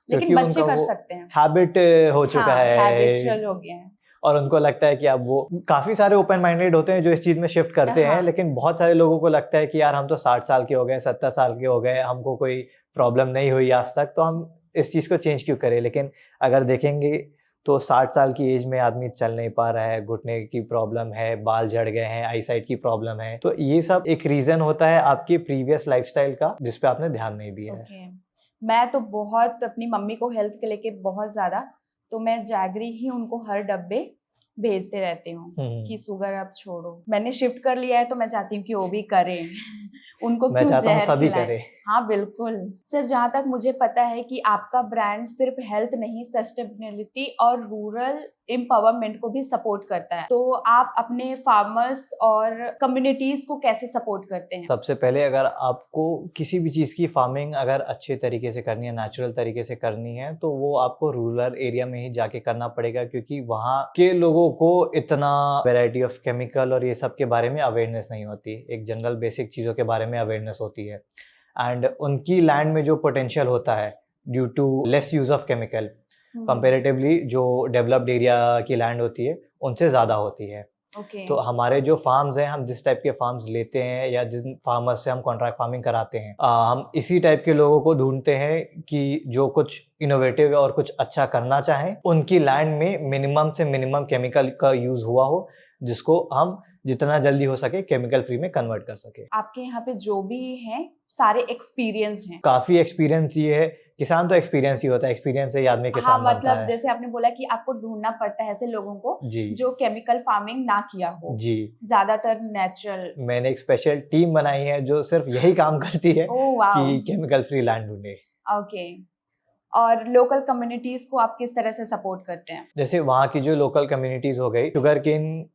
लेकिन क्योंकि बच्चे उनका कर वो सकते हैं। हैबिट हो चुका हाँ, है हैबिचुअल हो गए हैं। और उनको लगता है कि अब वो काफ़ी सारे ओपन माइंडेड होते हैं जो इस चीज़ में शिफ्ट करते हैं, हाँ। लेकिन बहुत सारे लोगों को लगता है कि यार हम तो 60 साल के हो गए, 70 साल के हो गए, हमको कोई प्रॉब्लम नहीं हुई आज तक, तो हम इस चीज़ को चेंज क्यों करें? लेकिन अगर देखेंगे तो 60 साल की एज में आदमी चल नहीं पा रहा है, घुटने की प्रॉब्लम है, बाल झड़ गए हैं, आई साइट की प्रॉब्लम है। तो ये सब एक रीज़न होता है आपकी प्रीवियस लाइफ़स्टाइल का, जिस पे आपने ध्यान नहीं दिया है। ओके। मैं तो बहुत अपनी मम्मी को हेल्थ के लेके बहुत ज़्यादा, तो मैं जैगरी ही उनको हर डब्बे भेजते रहती हूँ कि शुगर अब छोड़ो। मैंने शिफ्ट कर लिया है तो मैं चाहती हूँ कि वो भी करें। उनको मैं क्यों चाहता हूँ ज़हर सभी खिलाएँ। करें। हाँ, बिल्कुल। सर, जहाँ तक मुझे पता है कि आपका ब्रांड सिर्फ हेल्थ नहीं, सस्टेनेबिलिटी और रूरल एम्पावरमेंट को भी सपोर्ट करता है। तो आप अपने फार्मर्स और कम्युनिटीज़ को कैसे सपोर्ट करते हैं? सबसे पहले अगर आपको किसी भी चीज़ की फार्मिंग अगर अच्छे तरीके से करनी है, नेचुरल तरीके से करनी है, तो वो आपको रूरल एरिया में ही जाके करना पड़ेगा, क्योंकि वहाँ के लोगों को इतना वैरायटी ऑफ केमिकल और ये सब के बारे में अवेयरनेस नहीं होती। एक जनरल बेसिक चीज़ों के बारे में अवेयरनेस होती है एंड उनकी लैंड में जो पोटेंशियल होता है due to less use of chemical, comparatively जो डेवलप्ड एरिया की लैंड होती है, उनसे ज़्यादा होती है। ओके। तो हमारे जो फार्म्स हैं, हम जिस टाइप के फार्म्स लेते हैं या जिन फार्मर्स से हम कॉन्ट्रैक्ट फार्मिंग कराते हैं, हम इसी टाइप के लोगों को ढूँढते हैं कि जो कुछ इनोवेटिव और कुछ अच्छा करना चाहें, उनकी लैंड में मिनिमम से मिनिमम केमिकल का यूज़ हुआ हो, जिसको हम जितना जल्दी हो सके केमिकल फ्री में कन्वर्ट कर सकें। आपके यहाँ पे जो भी हैं, सारे एक्सपीरियंस्ड हैं। काफ़ी एक्सपीरियंस ये है, किसान तो एक्सपीरियंस ही होता है, एक्सपीरियंस से ही आदमी हाँ, किसान बनता मतलब है। जैसे आपने बोला कि आपको ढूँढना पड़ता है ऐसे लोगों को जी, जो केमिकल फार्मिंग ना किया हो, जी। ज़्यादातर नेचुरल। मैंने एक स्पेशल टीम बनाई है जो सिर्फ़ यही काम करती है ओह वाओ! कि केमिकल फ्री लैंड ढूँढे। ओके। और लोकल कम्युनिटीज़ को आप किस तरह से सपोर्ट करते हैं? जैसे वहाँ की जो लोकल कम्युनिटीज़ हो गई, शुगरकेन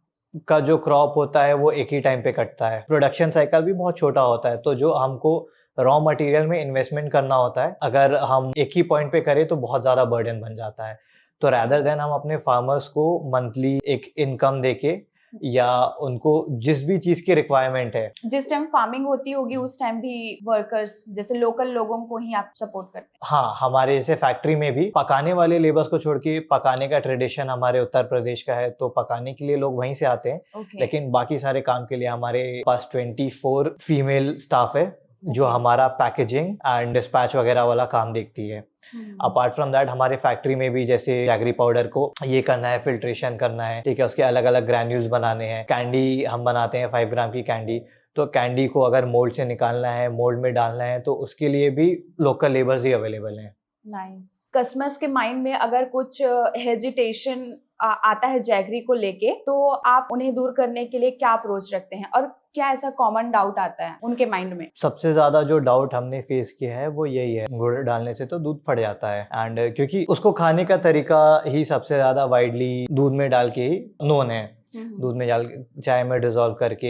का जो क्रॉप होता है वो एक ही टाइम पे कटता है। प्रोडक्शन साइकिल भी बहुत छोटा होता है, तो जो हमको रॉ मटेरियल में इन्वेस्टमेंट करना होता है, अगर हम एक ही पॉइंट पे करें तो बहुत ज़्यादा बर्डन बन जाता है। तो रैदर देन हम अपने फार्मर्स को मंथली एक इनकम देके या उनको जिस भी चीज़ की रिक्वायरमेंट है, जिस टाइम फार्मिंग होती होगी उस टाइम भी वर्कर्स जैसे लोकल लोगों को ही आप सपोर्ट करते हैं? हाँ, हमारे जैसे फैक्ट्री में भी पकाने वाले लेबर्स को छोड़ के, पकाने का ट्रेडिशन हमारे उत्तर प्रदेश का है, तो पकाने के लिए लोग वहीं से आते हैं। ओके। लेकिन बाकी सारे काम के लिए हमारे पास 24 फीमेल स्टाफ है, जो ओके। हमारा पैकेजिंग एंड डिस्पैच वगैरह वाला काम देखती है। हुँ। अपार्ट फ्रॉम दैट हमारे फैक्ट्री में भी जैसे जैगरी पाउडर को ये करना है, फ़िल्ट्रेशन करना है, ठीक है? उसके अलग-अलग ग्रैन्यूल्स बनाने हैं। कैंडी हम बनाते हैं 5 ग्राम की कैंडी, तो कैंडी को अगर मोल्ड से निकालना है, मोल्ड में डालना है, तो उसके लिए भी लोकल लेबर्स ही अवेलेबल हैं। नाइस। कस्टमर्स के माइंड में अगर कुछ हेजिटेशन आता है जैगरी को लेके, तो आप उन्हें दूर करने के लिए क्या अप्रोच रखते हैं और क्या ऐसा कॉमन डाउट आता है उनके माइंड में? सबसे ज़्यादा जो डाउट हमने फेस किया है वो यही है, गुड़ डालने से तो दूध फट जाता है, एंड क्योंकि उसको खाने का तरीका ही सबसे ज़्यादा वाइडली दूध में डाल के ही नोन है। दूध में डाल चाय में डिज़ोल्व करके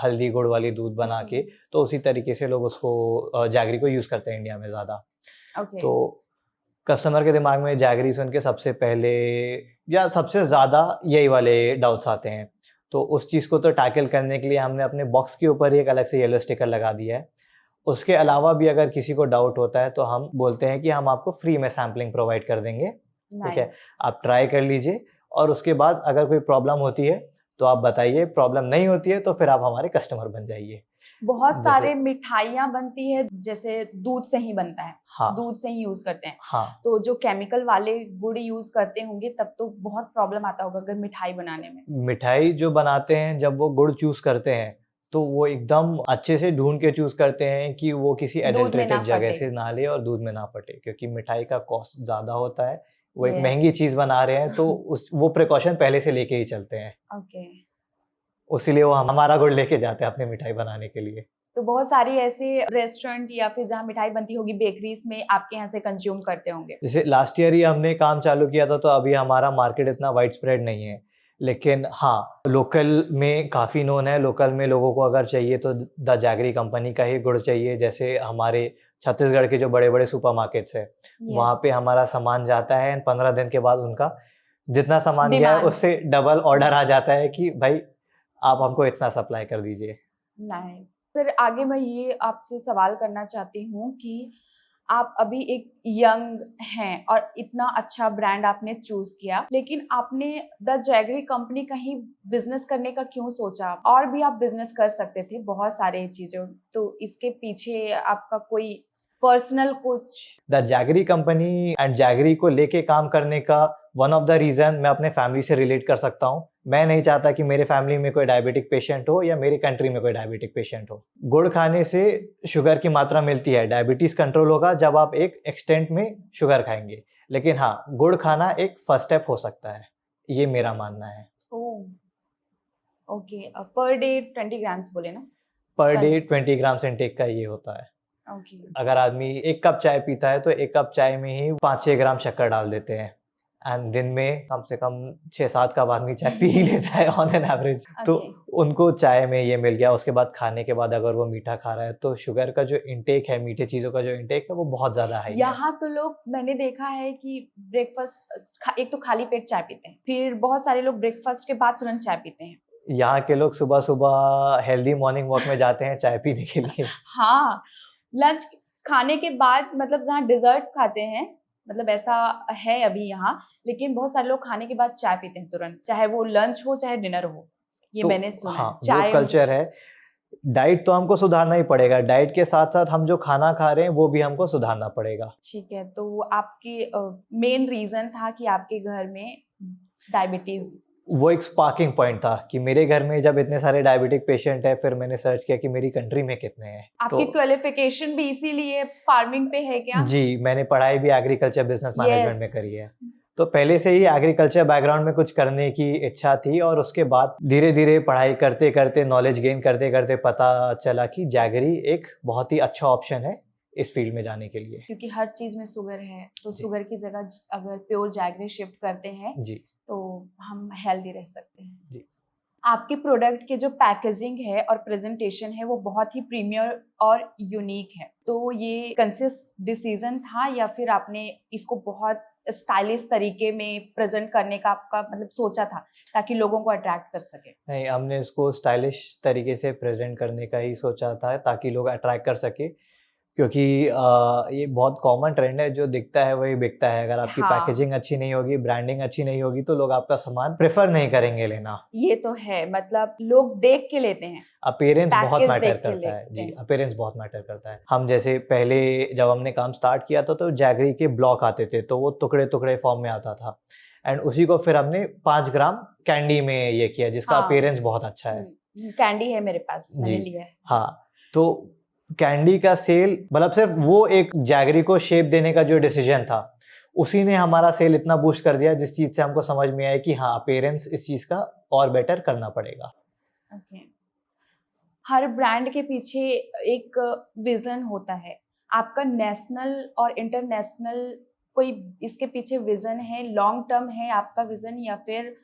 हल्दी गुड़ वाली दूध बना के, तो उसी तरीके से लोग उसको जैगरी को यूज़ करते हैं इंडिया में ज़्यादा। ओके। तो कस्टमर के दिमाग में जैगरी सुन के सबसे पहले या सबसे ज़्यादा यही वाले डाउट्स आते हैं। तो उस चीज़ को तो टैकल करने के लिए हमने अपने बॉक्स के ऊपर ही एक अलग से येलो स्टिकर लगा दिया है। उसके अलावा भी अगर किसी को डाउट होता है तो हम बोलते हैं कि हम आपको फ्री में सैम्पलिंग प्रोवाइड कर देंगे, ठीक है? आप ट्राई कर लीजिए और उसके बाद अगर कोई प्रॉब्लम होती है तो आप बताइए, प्रॉब्लम नहीं होती है तो फिर आप हमारे कस्टमर बन जाइए। बहुत जैसे सारे मिठाइयाँ बनती है जैसे दूध से ही बनता है, हाँ, दूध से ही यूज करते हैं, हाँ। तो जो केमिकल वाले गुड़ यूज करते होंगे तब तो बहुत प्रॉब्लम आता होगा अगर मिठाई बनाने में। मिठाई जो बनाते हैं जब वो गुड़ चूज़ करते हैं तो वो एकदम अच्छे से ढूँढ के चूज़ करते हैं कि वो किसी दूध में ना एडल्टरेटेड जगह फटे। से ना ले और दूध में ना फटे, क्योंकि मिठाई का कॉस्ट ज़्यादा होता है। वो एक Yes. महंगी चीज़ बना रहे हैं तो वो प्रिकॉशन पहले से लेके ही चलते हैं। ओके। उसीलिए वो हमारा गुड़ लेके जाते हैं अपनी मिठाई बनाने के लिए। तो बहुत सारी ऐसे रेस्टोरेंट या फिर जहाँ मिठाई बनती होगी बेकरीज में आपके यहाँ से कंज्यूम करते होंगे। जैसे लास्ट ईयर ही हमने काम चालू किया था तो अभी हमारा मार्केट इतना वाइड स्प्रेड नहीं है, लेकिन हाँ, लोकल में काफ़ी नोन है। लोकल में लोगों को अगर चाहिए तो द जैगरी कंपनी का ही गुड़ चाहिए। जैसे हमारे छत्तीसगढ़ के जो बड़े-बड़े सुपरमार्केट्स हैं, वहाँ पे हमारा सामान जाता है एंड 15 दिन के बाद उनका जितना सामान गया है डिमांड। उससे डबल ऑर्डर आ जाता है कि भाई आप हमको इतना सप्लाई कर दीजिए। नाइस। सर आगे मैं ये आपसे सवाल करना चाहती हूँ कि आप अभी एक यंग हैं और इतना अच्छा ब्रांड आपने चूज किया, लेकिन आपने द जैगरी कंपनी का ही बिजनेस करने का क्यों सोचा? और भी आप बिजनेस कर सकते थे बहुत सारे चीजों, तो इसके पीछे आपका कोई पर्सनल कुछ? The jaggery company and jaggery को लेके काम करने का वन ऑफ द रीज़न मैं अपने फैमिली से रिलेट कर सकता हूँ। मैं नहीं चाहता कि मेरे फैमिली में कोई डायबिटिक पेशेंट हो या मेरी कंट्री में कोई डायबिटिक पेशेंट हो। गुड़ खाने से शुगर की मात्रा मिलती है, डायबिटीज़ कंट्रोल होगा जब आप एक एक्सटेंट में शुगर खाएंगे। लेकिन हाँ, गुड़ खाना एक फर्स्ट स्टेप हो सकता है, ये मेरा मानना है। ओह, ओके। पर डे 20 ग्राम्स बोले ना? पर डे 20 ग्राम्स इनटेक का ये होता है। ओके। अगर आदमी 1 कप चाय पीता है तो 1 कप चाय में ही 5-6 ग्राम शक्कर डाल देते हैं एंड दिन में कम से कम 6-7 कप आदमी चाय पी ही लेता है ऑन एन एवरेज। तो उनको चाय में ये मिल गया। उसके बाद खाने के बाद अगर वो मीठा खा रहा है तो शुगर का जो इंटेक है, मीठे चीज़ों का जो इंटेक है वो बहुत ज़्यादा हाई है। यहाँ तो लोग, मैंने देखा है कि ब्रेकफास्ट एक तो खाली पेट चाय पीते हैं, फिर बहुत सारे लोग ब्रेकफास्ट के बाद तुरंत चाय पीते हैं। यहाँ के लोग सुबह-सुबह हेल्दी मॉर्निंग वॉक में जाते हैं चाय पीने के लिए। हाँ, लंच खाने के बाद मतलब जहाँ डिजर्ट खाते हैं, मतलब ऐसा है अभी यहाँ, लेकिन बहुत सारे लोग खाने के बाद चाय पीते हैं तुरंत, चाहे वो लंच हो चाहे डिनर हो। ये तो मैंने सुना है। हाँ, वो चाय कल्चर है। डाइट तो हमको सुधारना ही पड़ेगा। डाइट के साथ-साथ हम जो खाना खा रहे हैं वो भी हमको सुधारना पड़ेगा। ठीक है, तो आपकी मेन रीजन था कि आपके घर में डायबिटीज? वो एक स्पार्किंग पॉइंट था कि मेरे घर में जब इतने सारे डायबिटिक पेशेंट हैं, फिर मैंने सर्च किया कि मेरी कंट्री में कितने हैं। आपकी क्वालिफिकेशन भी इसीलिए फार्मिंग पे है क्या? जी, मैंने पढ़ाई भी एग्रीकल्चर बिजनेस मैनेजमेंट Yes. में करी है। तो पहले से ही एग्रीकल्चर बैकग्राउंड में कुछ करने की इच्छा थी और उसके बाद धीरे-धीरे पढ़ाई करते-करते, नॉलेज गेन करते-करते पता चला कि जैगरी एक बहुत ही अच्छा ऑप्शन है इस फील्ड में जाने के लिए। क्योंकि हर चीज में शुगर है, तो जी। शुगर की जगह अगर प्योर जैगरी शिफ्ट करते हैं जी, तो हम हेल्दी रह सकते हैं। जी। आपके प्रोडक्ट के जो पैकेजिंग है और प्रेजेंटेशन है वो बहुत ही प्रीमियर और यूनिक है, तो ये कंसियस डिसीजन था या फिर आपने इसको बहुत स्टाइलिश तरीके में प्रेजेंट करने का आपका मतलब सोचा था ताकि लोगों को अट्रैक्ट कर सके? नहीं, हमने इसको स्टाइलिश तरीके से प्रेज़ेंट करने का ही सोचा था ताकि लोग अट्रैक्ट कर सकें, क्योंकि ये बहुत कॉमन ट्रेंड है, जो दिखता है वही बिकता है। अगर आपकी हाँ। पैकेजिंग अच्छी नहीं होगी, ब्रांडिंग अच्छी नहीं होगी तो लोग आपका सामान प्रेफ़र नहीं करेंगे लेना। ये तो है, मतलब लोग देख के लेते हैं। अपीयरेंस बहुत पैकेज मैटर देख के करता है। लेते जी, हैं। अपीयरेंस बहुत मैटर करता है। हम जैसे पहले जब हमने काम स्टार्ट किया था तो जैगरी के ब्लॉक आते थे, तो वो टुकड़े-टुकड़े फॉर्म में आता था एंड उसी को फिर हमने 5 ग्राम कैंडी में ये किया जिसका हाँ। अपीयरेंस बहुत अच्छा है। कैंडी है मेरे पास, मैंने जी। लिया है। हाँ, तो कैंडी का सेल मतलब सिर्फ वो एक जैगरी को शेप देने का जो डिसीजन था, उसी ने हमारा सेल इतना बूस्ट कर दिया जिस चीज़ से हमको समझ में आया कि हाँ, अपीयरेंस इस चीज़ का और बेटर करना पड़ेगा। ओके। हर ब्रांड के पीछे एक विज़न होता है। आपका नेशनल और इंटरनेशनल कोई इसके पीछे विज़न है, लॉन्ग टर्म है आपका विज़न, या फिर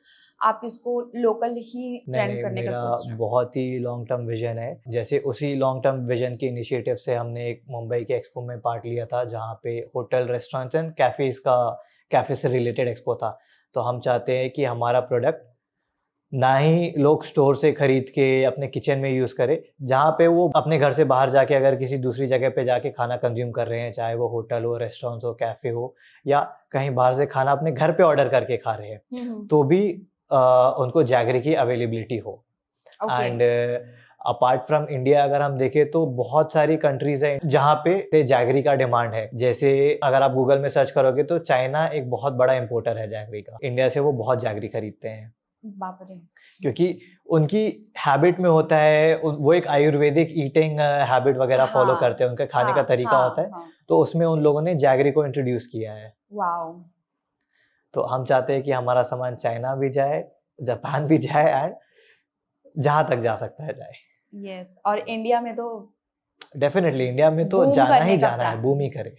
आप इसको लोकल ही नहीं, ट्रेंड नहीं, करने का मेरा सोच रहे हो? बहुत ही लॉन्ग टर्म विज़न है। जैसे उसी लॉन्ग टर्म विज़न के इनिशिएटिव से हमने एक मुंबई के एक्सपो में पार्ट लिया था, जहाँ पे होटल, रेस्टोरेंट्स एंड कैफ़े से रिलेटेड एक्सपो था। तो हम चाहते हैं कि हमारा प्रोडक्ट ना ही लोग स्टोर से खरीद के अपने किचन में यूज़ करें, जहाँ पे वो अपने घर से बाहर जाके अगर किसी दूसरी जगह पे जाके खाना कंज़्यूम कर रहे हैं, चाहे वो होटल हो, रेस्टोरेंट्स हो, कैफ़े हो या कहीं बाहर से खाना अपने घर पे ऑर्डर करके खा रहे हैं, हुँ, हुँ। तो भी उनको जैगरी की अवेलेबिलिटी हो। Okay. And apart from India अगर हम देखें तो बहुत सारी कंट्रीज़ हैं जहाँ पे जैगरी का डिमांड है। जैसे अगर आप गूगल में सर्च करोगे तो चाइना एक बहुत बड़ा इम्पोर्टर है जैगरी का। इंडिया से वो बहुत जैगरी खरीदते हैं। बाप रे! क्योंकि उनकी हैबिट में होता है वो एक आयुर्वेदिक ईटिंग हैबिट वगैरह फॉलो हाँ, करते हैं, उनका खाने का हाँ, तरीका होता हाँ, है, हाँ। तो उसमें उन लोगों ने जैगरी को इंट्रोड्यूस किया है। वॉव! तो हम चाहते हैं कि हमारा सामान चाइना भी जाए, जापान भी जाए एंड जहाँ तक जा सकता है जाए। यस, और इंडिया में तो डेफ़िनिटली इंडिया में तो बूम जाना ही करने का जाना है, प्लान बूम है। ही करे।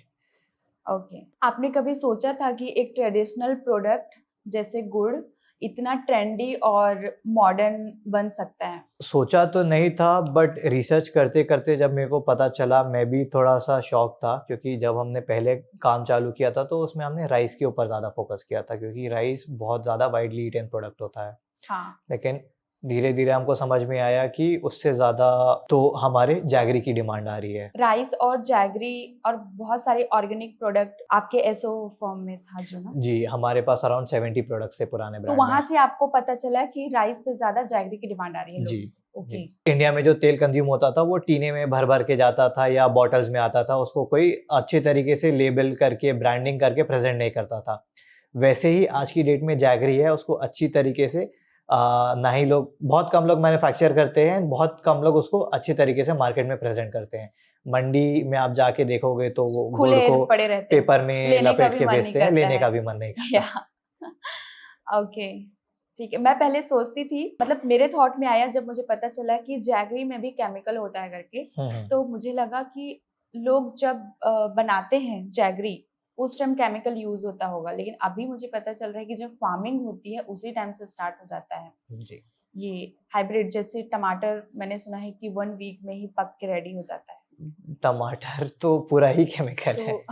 ओके। आपने कभी सोचा था कि एक ट्रेडिशनल प्रोडक्ट जैसे गुड़ इतना ट्रेंडी और मॉडर्न बन सकता है? सोचा तो नहीं था बट रिसर्च करते-करते जब मेरे को पता चला मैं भी थोड़ा-सा शॉक था क्योंकि जब हमने पहले काम चालू किया था तो उसमें हमने राइस के ऊपर ज़्यादा फ़ोकस किया था क्योंकि राइस बहुत ज़्यादा वाइडली ईटेन प्रोडक्ट होता है। हाँ। लेकिन धीरे-धीरे हमको समझ में आया कि उससे ज़्यादा तो हमारे जैगरी की डिमांड आ रही है। राइस और जैगरी और बहुत सारे ऑर्गेनिक प्रोडक्ट आपके एसओ फर्म में था जो ना? जी, हमारे पास अराउंड 70 प्रोडक्ट्स है पुराने तो ब्रांड वहाँ में। से आपको पता चला कि राइस से ज़्यादा जैगरी की डिमांड आ रही है जी, लोगों से। जी। ओके। इंडिया में जो तेल कंज़्यूम होता था वो टीने में भर-भर के जाता था या बॉटल्स में आता था, उसको कोई अच्छे तरीके से लेबल करके, ब्रांडिंग करके प्रेज़ेंट नहीं करता था। वैसे ही आज की डेट में जैगरी है, उसको अच्छी तरीके से ना ही लोग बहुत कम लोग मैन्युफैक्चर करते हैं, बहुत कम लोग उसको अच्छी तरीके से मार्केट में प्रेज़ेंट करते हैं। मंडी में आप जाके देखोगे तो वो गुड़ खुले को पड़े रहते हैं, पेपर में लेने का लपेट भी के मन नहीं बेचते हैं, करता लेने है। का भी मन नहीं या करता। ओके, ठीक है। मैं पहले सोचती थी, मतलब मेरे थॉट में आया जब मुझे पता चला कि जैगरी में भी केमिकल होता है करके, हुँ, हुँ। तो मुझे लगा कि लोग जब बनाते हैं जैगरी, उस टाइम केमिकल यूज़ होता होगा, लेकिन अभी मुझे पता चल रहा है कि जब फार्मिंग होती है उसी टाइम से स्टार्ट हो जाता है। जी। ये हाइब्रिड जैसे टमाटर मैंने सुना है कि 1 वीक में ही पक के रेडी हो जाता है। टमाटर तो पूरा ही केमिकल है। तो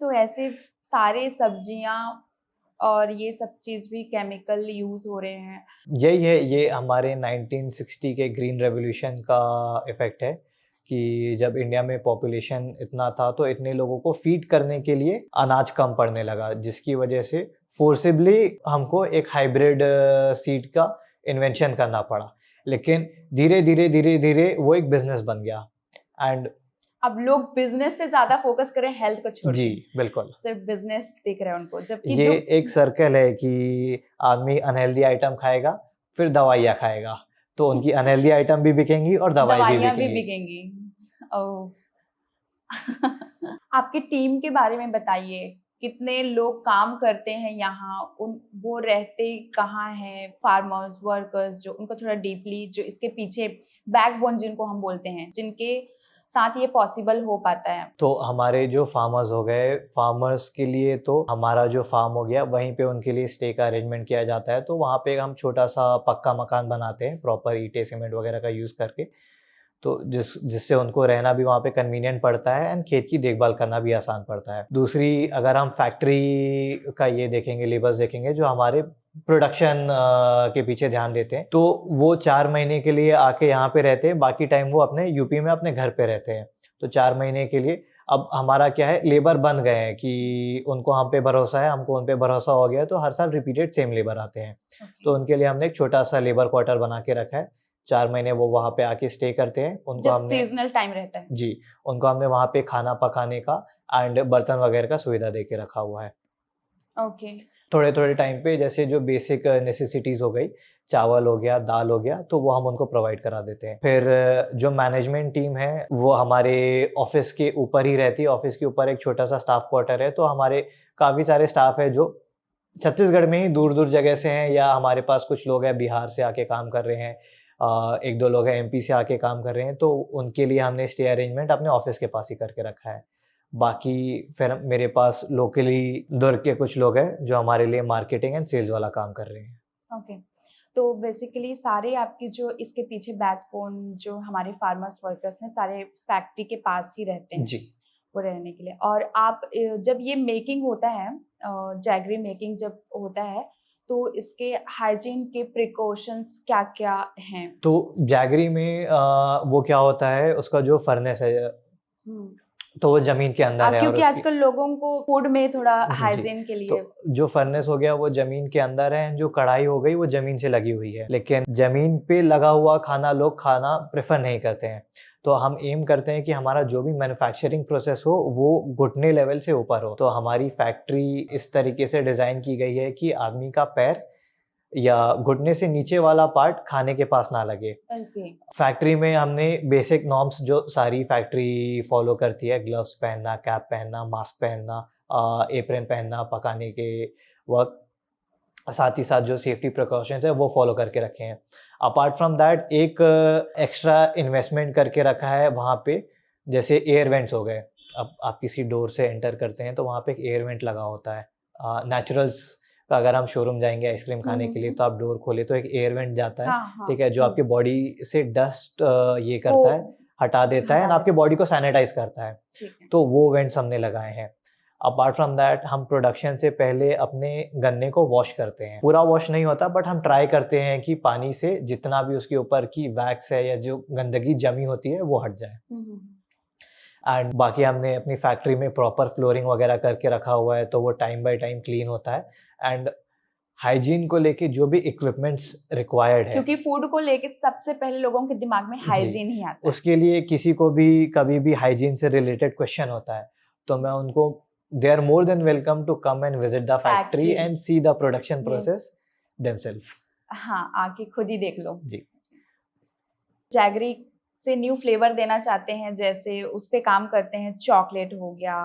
तो ऐसे सारे सब्जियाँ और ये सब चीज़ भी केमिकल यूज़ हो रहे हैं। यही है, ये हमारे 1960 के ग्रीन रेवोल्यूशन का इफ़ेक्ट है कि जब इंडिया में पॉपुलेशन इतना था, तो इतने लोगों को फ़ीड करने के लिए अनाज कम पड़ने लगा, जिसकी वजह से फ़ोर्सिबली हमको एक हाइब्रिड सीड का इन्वेंशन करना पड़ा। लेकिन धीरे-धीरे, धीरे-धीरे वो एक बिज़नेस बन गया एंड अब लोग बिज़नेस पे ज़्यादा फ़ोकस कर रहे हैं हेल्थ को छोड़ जी, के। बिल्कुल। सिर्फ़ बिज़नेस दिख रहा है उनको, जबकि ये जो एक सर्कल है कि आदमी अनहेल्दी आइटम खाएगा, फिर दवाइयाँ खाएगा। तो उनकी अनहेल्दी आइटम भी बिकेंगी और दवाई भी दवाइयाँ भी बिकेंगी। बिकेंगी। ओह! आपकी टीम के बारे में बताइए, कितने लोग काम करते हैं यहाँ? वो रहते कहाँ हैं? फार्मर्स, वर्कर्स जो उनको थोड़ा डीपली जो इसके पीछे बैकबोन जिनको हम बोलते हैं, जिनके साथ ये पॉसिबल हो पाता है। तो हमारे जो फार्मर्स हो गए, फार्मर्स के लिए तो हमारा जो फार्म हो गया, वहीं पे उनके लिए स्टे का अरेंजमेंट किया जाता है। तो वहाँ पे हम छोटा-सा पक्का मकान बनाते हैं, प्रॉपर ईंटें, सीमेंट वगैरह का यूज़ करके। तो जिससे उनको रहना भी वहाँ पे कन्वीनिएंट पड़ता है एंड खेत की देखभाल करना भी आसान पड़ता है। दूसरी अगर हम फैक्ट्री का ये देखेंगे, लेबर्स देखेंगे जो हमारे प्रोडक्शन के पीछे ध्यान देते हैं, तो वो 4 महीने के लिए आके यहाँ पे रहते हैं, बाकी टाइम वो अपने यूपी में अपने घर पे रहते हैं। तो 4 महीने के लिए अब हमारा क्या है, लेबर बन गए हैं कि उनको हम पे भरोसा है, हमको उन पे भरोसा हो गया है, तो हर साल रिपीटेड सेम लेबर आते हैं। ओके। तो उनके लिए हमने एक छोटा-सा लेबर क्वार्टर बना के रखा है। 4 महीने वो वहाँ पे आके स्टे करते हैं। उनको जब हमने सीज़नल टाइम रहता है। जी, उनको हमने वहाँ पे खाना पकाने का एंड बर्तन वगैरह का सुविधा दे के रखा हुआ है। ओके। थोड़े-थोड़े टाइम पे जैसे जो बेसिक नेसेसिटीज़ हो गई, चावल हो गया, दाल हो गया, तो वो हम उनको प्रोवाइड करा देते हैं। फिर जो मैनेजमेंट टीम है, वो हमारे ऑफ़िस के ऊपर ही रहती है, ऑफ़िस के ऊपर एक छोटा-सा स्टाफ क्वार्टर है, तो हमारे काफ़ी सारे स्टाफ है जो छत्तीसगढ़ में ही दूर-दूर जगह से हैं, या हमारे पास कुछ लोग हैं बिहार से आके काम कर रहे हैं, 1-2 लोग हैं एमपी से आके काम कर रहे हैं, तो उनके लिए हमने स्टे अरेंजमेंट अपने ऑफ़िस के पास ही करके रखा है। बाकी फिर मेरे पास लोकली दुर्ग के कुछ लोग हैं जो हमारे लिए मार्केटिंग एंड सेल्स वाला काम कर रहे हैं। ओके। तो बेसिकली सारे आपकी जो इसके पीछे बैकबोन जो हमारे फार्मर्स वर्कर्स हैं, सारे फैक्ट्री के पास ही रहते हैं जी। वो रहने के लिए। और आप जब ये मेकिंग होता है, जैगरी मेकिंग जब होता है, तो इसके हाइजीन के प्रिकॉशंस क्या-क्या हैं? तो जैगरी में वो क्या होता है, उसका जो फर्नेस है, हुँ। तो वो ज़मीन के अंदर है और क्योंकि उसकी आजकल लोगों को फूड में थोड़ा जी, हाइजीन के लिए तो जो फर्नेस हो गया वो ज़मीन के अंदर है, जो कढ़ाई हो गई वो ज़मीन से लगी हुई है। लेकिन ज़मीन पे लगा हुआ खाना लोग खाना प्रेफ़र नहीं करते हैं। तो हम एम करते हैं कि हमारा जो भी मैन्युफैक्चरिंग प्रोसेस हो वो घुटने लेवल से ऊपर हो। तो हमारी फैक्ट्री इस तरीके से डिज़ाइन की गई है कि आदमी का पैर या घुटने से नीचे वाला पार्ट खाने के पास ना लगे। ओके। फैक्ट्री में हमने बेसिक नॉर्म्स जो सारी फैक्ट्री फॉलो करती है, ग्लव्स पहनना, कैप पहनना, मास्क पहनना, एप्रन पहनना पकाने के वक़्त, साथ ही साथ जो सेफ्टी प्रिकॉशंस है वो फॉलो करके रखे हैं। अपार्ट फ्रॉम दैट एक एक्स्ट्रा इन्वेस्टमेंट करके रखा है वहाँ पे, जैसे एयर वेंट्स हो गए। अब आप किसी डोर से एंटर करते हैं तो वहाँ पे एक एयर वेंट लगा होता है। नेचुरल्स का अगर हम शोरूम जाएँगे आइसक्रीम हुँ, खाने हुँ, के लिए हुँ। तो आप डोर खोले तो एक एयर वेंट जाता है, हाँ, हाँ। ठीक है? जो हुँ। आपकी बॉडी से डस्ट ये वो करता है, हटा देता है हटा एंड आपकी देता है। बॉडी को सैनिटाइज़ करता है। ठीक है। तो वो वेंट्स हमने लगाए हैं। अपार्ट फ्रॉम दैट हम प्रोडक्शन से पहले अपने गन्ने को वॉश करते हैं। पूरा वॉश नहीं होता बट हम ट्राई करते हैं कि पानी से जितना भी उसके ऊपर की वैक्स है या जो गंदगी जमी होती है वो हट जाए। हुँ, हुँ, हुँ। एंड बाकी हमने अपनी फैक्ट्री में प्रॉपर फ्लोरिंग वगैरह करके रखा हुआ है, तो वो टाइम बाय टाइम क्लीन होता है। एंड हाइजीन को लेके जो भी इक्विपमेंट्स रिक्वायर्ड है, क्योंकि फूड को लेके सबसे पहले लोगों के दिमाग में जी, हाइजीन ही आता है। उसके लिए किसी को भी कभी भी हाइजीन से रिलेटेड क्वेश्चन होता है, तो मैं उनको they are more than welcome to come and visit the factory factory. And see the production yes. Process themselves. हाँ, आके खुद ही देख लो। जी। जैगरी से न्यू फ्लेवर देना चाहते हैं, जैसे उस पे काम करते हैं, चॉकलेट हो गया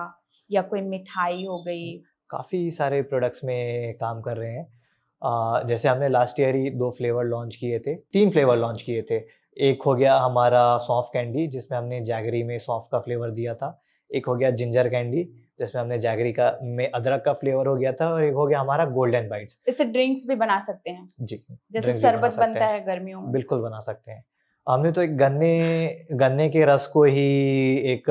या कोई मिठाई हो गई। काफ़ी सारे प्रोडक्ट्स में काम कर रहे हैं। जैसे हमने लास्ट ईयर ही 2 फ्लेवर लॉन्च किए थे, 3 फ्लेवर लॉन्च किए थे। एक हो गया हमारा सौंफ कैंडी जिसमें हमने जैगरी में सौंफ का फ्लेवर दिया था। एक हो गया जिंजर कैंडी जिसमें हमने जैगरी का में अदरक का फ्लेवर हो गया था, और एक हो गया हमारा गोल्डन बाइट्स। इससे ड्रिंक्स भी बना सकते हैं, जी, जैसे ड्रिंक्स भी बना शरबत सकते बनता हैं। है गर्मियों में। बिल्कुल बना सकते हैं। हमने तो एक गन्ने गन्ने के रस को ही एक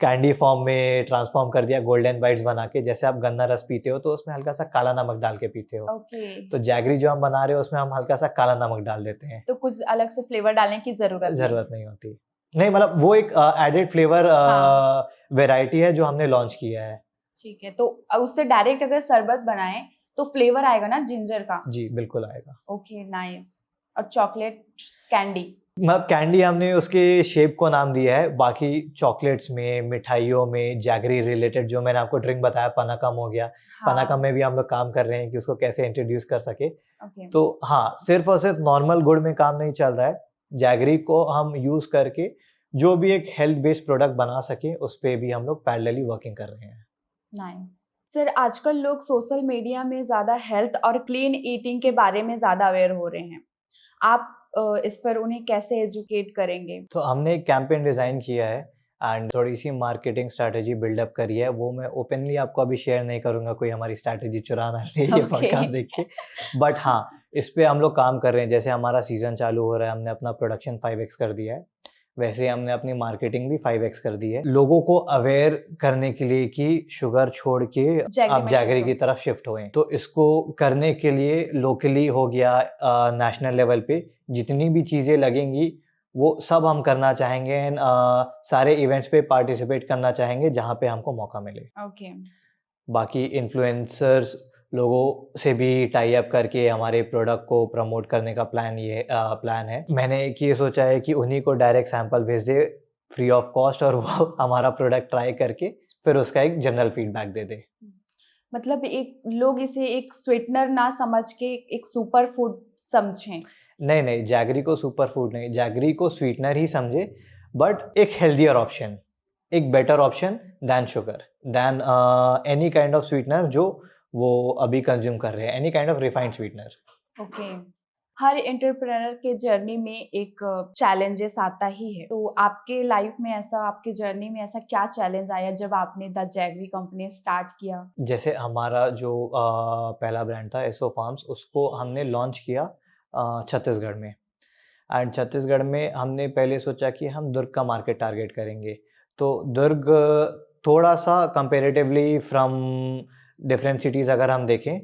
कैंडी फॉर्म में ट्रांसफ़ॉर्म कर दिया गोल्डन बाइट्स बना के। जैसे आप गन्ना रस पीते हो तो उसमें हल्का-सा काला नमक डाल के पीते हो। ओके। तो जैगरी जो हम बना रहे हो उसमें हम हल्का-सा काला नमक डाल देते हैं। तो कुछ अलग से फ्लेवर डालने की ज़रूरत नहीं। ज़रूरत नहीं होती। नहीं, मतलब वो एक एडेड फ्लेवर हाँ, वैरायटी है जो हमने लॉन्च किया है। ठीक है। तो उससे डायरेक्ट अगर शरबत बनाएँ, तो फ्लेवर आएगा ना जिंजर का? जी, बिल्कुल आएगा। Okay, nice. और चॉकलेट कैंडी। मतलब कैंडी हमने उसके शेप को नाम दिया है, बाकी चॉकलेट्स में, मिठाइयों में, जैगरी रिलेटेड जो मैंने आपको ड्रिंक बताया पनाकम हो गया, पनाकम हाँ, में भी हम लोग काम कर रहे हैं कि उसको कैसे इंट्रोड्यूस कर सकें। ओके। तो हाँ, सिर्फ़ और सिर्फ़ नॉर्मल गुड़ में काम नहीं चल रहा है, जैगरी को हम यूज़ करके जो भी एक हेल्थ बेस्ड प्रोडक्ट बना सकें, उस पे भी हम लोग पैरेलली वर्किंग कर रहे हैं। नाइस। सर, आजकल लोग सोशल मीडिया में ज़्यादा हेल्थ और क्लीन ईटिंग के बारे में ज़्यादा अवेयर हो रहे हैं। आप इस पर उन्हें कैसे एजुकेट करेंगे? तो हमने एक कैंपेन डिज़ाइन किया है एंड थोड़ी-सी मार्केटिंग स्ट्रैटेजी बिल्डअप करी है, वो मैं ओपनली आपको अभी शेयर नहीं करूँगा, कोई हमारी स्ट्रैटेजी चुरा ना ले ये ओके। पॉडकास्ट देख के। बट हाँ, इस पे हम लोग काम कर रहे हैं, जैसे हमारा सीज़न चालू हो रहा है, हमने अपना प्रोडक्शन 5x कर दिया है, वैसे ही हमने अपनी मार्केटिंग भी 5x कर दी है। लोगों को अवेयर करने के लिए कि शुगर छोड़ के जैगरी आप में जैगरी शिफ्ट की हो। तरफ शिफ्ट होएँ। तो इसको करने के लिए लोकली हो गया, नेशनल लेवल पे जितनी भी चीज़ें लगेंगी वो सब हम करना चाहेंगे एंड सारे इवेंट्स पे पार्टिसिपेट करना चाहेंगे जहाँ पे हमको मौका मिले। ओके। बाकी इन्फ्लुएंसर्स लोगों से भी टाई अप करके हमारे प्रोडक्ट को प्रमोट करने का प्लान है। मैंने एक ये सोचा है कि उन्हीं को डायरेक्ट सैंपल भेज दे फ्री ऑफ कॉस्ट, और वो हमारा प्रोडक्ट ट्राई करके फिर उसका एक जनरल फीडबैक दे दे। मतलब एक लोग इसे एक स्वीटनर ना समझ के एक सुपर फूड समझें। नहीं, नहीं, जैगरी को सुपर फूड नहीं, जैगरी को स्वीटनर ही समझे, बट एक हेल्थियर ऑप्शन, एक better option then sugar, than any kind of sweetener जो वो अभी कंज़्यूम कर रहे हैं, any kind of refined sweetener. Okay. Her entrepreneur के जर्नी में एक चैलेंजेस आता ही है। तो आपके लाइफ में ऐसा, आपकी जर्नी में ऐसा क्या चैलेंज आया जब आपने द जैगरी कंपनी स्टार्ट किया? जैसे हमारा जो पहला ब्रांड था एसो फार्म्स, उसको हमने लॉन्च किया छत्तीसगढ़ में। एंड छत्तीसगढ़ में हमने पहले सोचा कि हम दुर्ग का मार्केट टारगेट करेंगे। तो दुर्ग थोड़ा-सा कंपैरेटिवली फ्रॉम डिफरेंट सिटीज़ अगर हम देखें,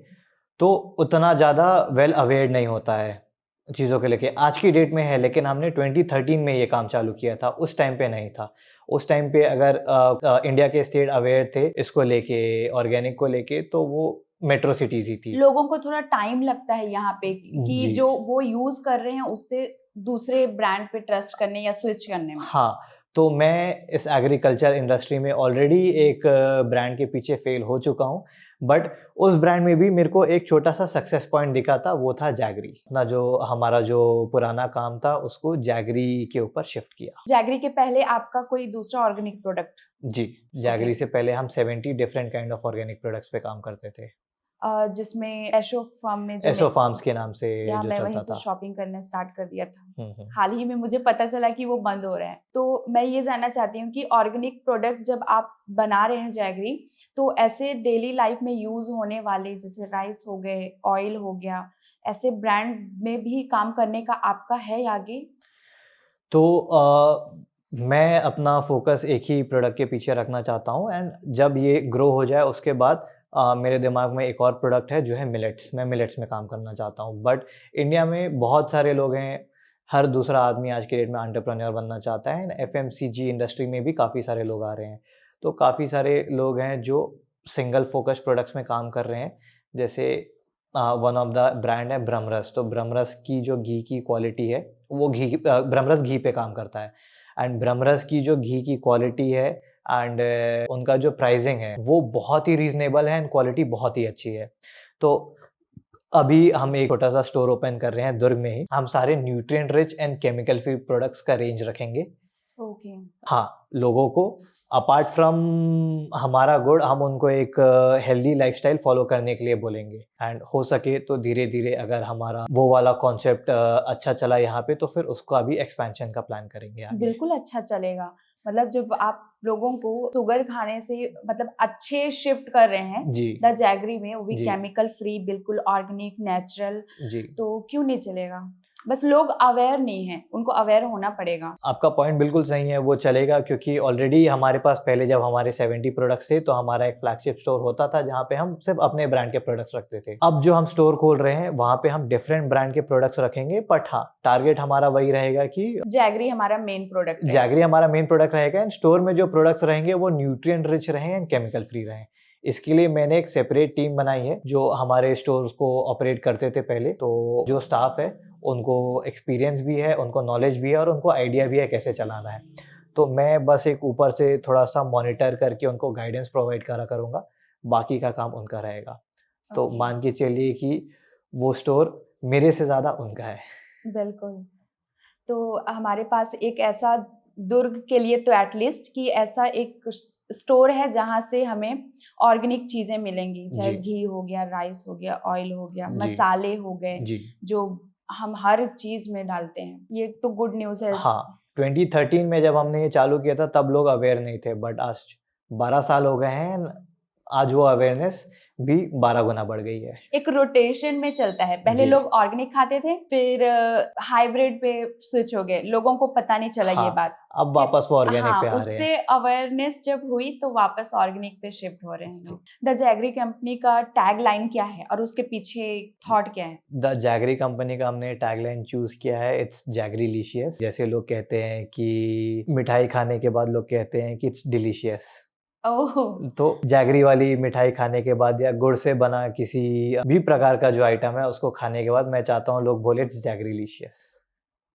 तो उतना ज़्यादा वेल अवेयर नहीं होता है चीज़ों को लेके। आज की डेट में है, लेकिन हमने 2013 में ये काम चालू किया था, उस टाइम पे नहीं था। उस टाइम पे अगर इंडिया के स्टेट अवेयर थे इसको लेके, ऑर्गेनिक को लेके, तो वो मेट्रो सिटीज़ ही थी। लोगों को थोड़ा टाइम लगता है यहाँ पे कि जी। जो वो यूज़ कर रहे हैं उससे दूसरे ब्रांड पे ट्रस्ट करने या स्विच करने में। हाँ, तो मैं इस एग्रीकल्चर इंडस्ट्री में ऑलरेडी एक ब्रांड के पीछे फ़ेल हो चुका हूँ, बट उस ब्रांड में भी मेरे को एक छोटा-सा सक्सेस पॉइंट दिखा था, वो था जैगरी। ना जो हमारा जो पुराना काम था, उसको जैगरी के ऊपर शिफ्ट किया। जैगरी के पहले आपका कोई दूसरा ऑर्गेनिक प्रोडक्ट? जी, जैगरी से पहले हम 70 different kind of organic products पे काम करते थे। जिसमें एशो फार्म में जो एसो फार्म्स के नाम से या जो मैं वहीं चलता पे था। शॉपिंग करना स्टार्ट कर दिया था। हुँ, हुँ। हाल ही में मुझे पता चला कि वो बंद हो रहे हैं। तो मैं ये जानना चाहती हूँ कि ऑर्गेनिक प्रोडक्ट जब आप बना रहे हैं जैगरी, तो ऐसे डेली लाइफ में यूज़ होने वाले जैसे राइस हो गए, ऑयल हो गया, ऐसे ब्रांड में भी काम करने का आपका है आगे? तो मैं अपना फ़ोकस एक ही प्रोडक्ट के पीछे रखना चाहता हूँ, एंड जब ये ग्रो हो जाए उसके बाद मेरे दिमाग में एक और प्रोडक्ट है जो है मिलेट्स। मैं मिलेट्स में काम करना चाहता हूँ। बट इंडिया में बहुत सारे लोग हैं, हर दूसरा आदमी आज की डेट में एंटरप्रेन्योर बनना चाहता है, एंड एफएमसीजी इंडस्ट्री में भी काफ़ी सारे लोग आ रहे हैं। तो काफ़ी सारे लोग हैं जो सिंगल फ़ोकस प्रोडक्ट्स में काम कर रहे हैं। जैसे वन ऑफ द ब्रांड है ब्रह्मरस। तो ब्रह्मरस की जो घी की क्वालिटी है, वो ब्रह्मरस घी पे काम करता है, एंड ब्रह्मरस की जो घी की क्वालिटी है एंड उनका जो प्राइसिंग है, वो बहुत ही रीज़नेबल है एंड क्वालिटी बहुत ही अच्छी है। तो अभी हम एक छोटा-सा स्टोर ओपन कर रहे हैं दुर्ग में ही। हम सारे nutrient rich and chemical free products का रेंज रखेंगे। ओके। हाँ, लोगों को अपार्ट फ्रॉम हमारा गुड, हम उनको एक हेल्दी लाइफ़स्टाइल फ़ॉलो करने के लिए बोलेंगे, एंड हो सके तो धीरे-धीरे अगर हमारा वो वाला कॉन्सेप्ट अच्छा चला यहाँ पे, तो फिर उसका भी एक्सपेंशन का प्लान करेंगे आगे। बिल्कुल अच्छा चलेगा। मतलब जब आप लोगों को शुगर खाने से मतलब अच्छे शिफ्ट कर रहे हैं जी, द जैगरी में, वो भी जी, केमिकल फ्री, बिल्कुल ऑर्गेनिक, नेचुरल, जी। तो क्यों नहीं चलेगा? बस लोग अवेयर नहीं हैं, उनको अवेयर होना पड़ेगा। आपका पॉइंट बिल्कुल सही है, वो चलेगा क्योंकि ऑलरेडी हमारे पास पहले जब हमारे 70 प्रोडक्ट्स थे, तो हमारा एक फ्लैगशिप स्टोर होता था, जहाँ पे हम सिर्फ़ अपने ब्रांड के प्रोडक्ट्स रखते थे। अब जो हम स्टोर खोल रहे हैं, वहाँ पे हम डिफरेंट ब्रांड के प्रोडक्ट्स रखेंगे, बट हाँ, टारगेट हमारा वही रहेगा कि जैगरी हमारा मेन प्रोडक्ट है। जैगरी हमारा मेन प्रोडक्ट रहेगा, एंड स्टोर में जो प्रोडक्ट्स रहेंगे, वो न्यूट्रिएंट रिच रहें एंड केमिकल फ्री रहें। इसके लिए मैंने एक सेपरेट टीम बनाई है, जो हमारे स्टोर्स को ऑपरेट करते थे पहले। तो जो स्टाफ है, उनको एक्सपीरियंस भी है, उनको नॉलेज भी है और उनको आइडिया भी है कैसे चलाना है। तो मैं बस एक ऊपर से थोड़ा-सा मॉनिटर करके उनको गाइडेंस प्रोवाइड करा करूँगा, बाकी का काम उनका रहेगा। तो ओके, मान के चलिए कि वो स्टोर मेरे से ज़्यादा उनका है। बिल्कुल। तो हमारे पास एक ऐसा दुर्ग के लिए तो एटलीस्ट कि ऐसा एक स्टोर है जहाँ से हमें ऑर्गेनिक चीज़ें मिलेंगी, चाहे जी, घी हो गया, राइस हो गया, ऑयल हो गया, जी, मसाले हो गए, जी। जो हम हर चीज़ में डालते हैं। ये तो गुड न्यूज़ है। हाँ, 2013 में जब हमने ये चालू किया था, तब लोग अवेयर नहीं थे, बट आज 12 साल हो गए हैं, आज वो अवेयरनेस भी 12 गुना बढ़ गई है। एक रोटेशन में चलता है। पहले जी। लोग ऑर्गेनिक खाते थे, फिर हाइब्रिड पे स्विच हो गए। लोगों को पता नहीं चला ये हाँ, बात। अब फिर वापस वो ऑर्गेनिक हाँ, पे आ रहे हैं। उससे अवेयरनेस जब हुई तो वापस ऑर्गेनिक पे शिफ्ट हो रहे हैं जी। लोग। द जैगरी कंपनी का टैगलाइन क्या है और उसके पीछे थॉट क्या है? द जैगरी कंपनी का हमने टैगलाइन चूज़ किया है, इट्स जैगरीलिशियस। जैसे लोग कहते हैं कि मिठाई खाने के बाद लोग कहते हैं कि इट्स डिलीशियस। ओह! तो जैगरी वाली मिठाई खाने के बाद या गुड़ से बना किसी भी प्रकार का जो आइटम है, उसको खाने के बाद मैं चाहता हूँ लोग बोले इट्स जैगरीलिशियस।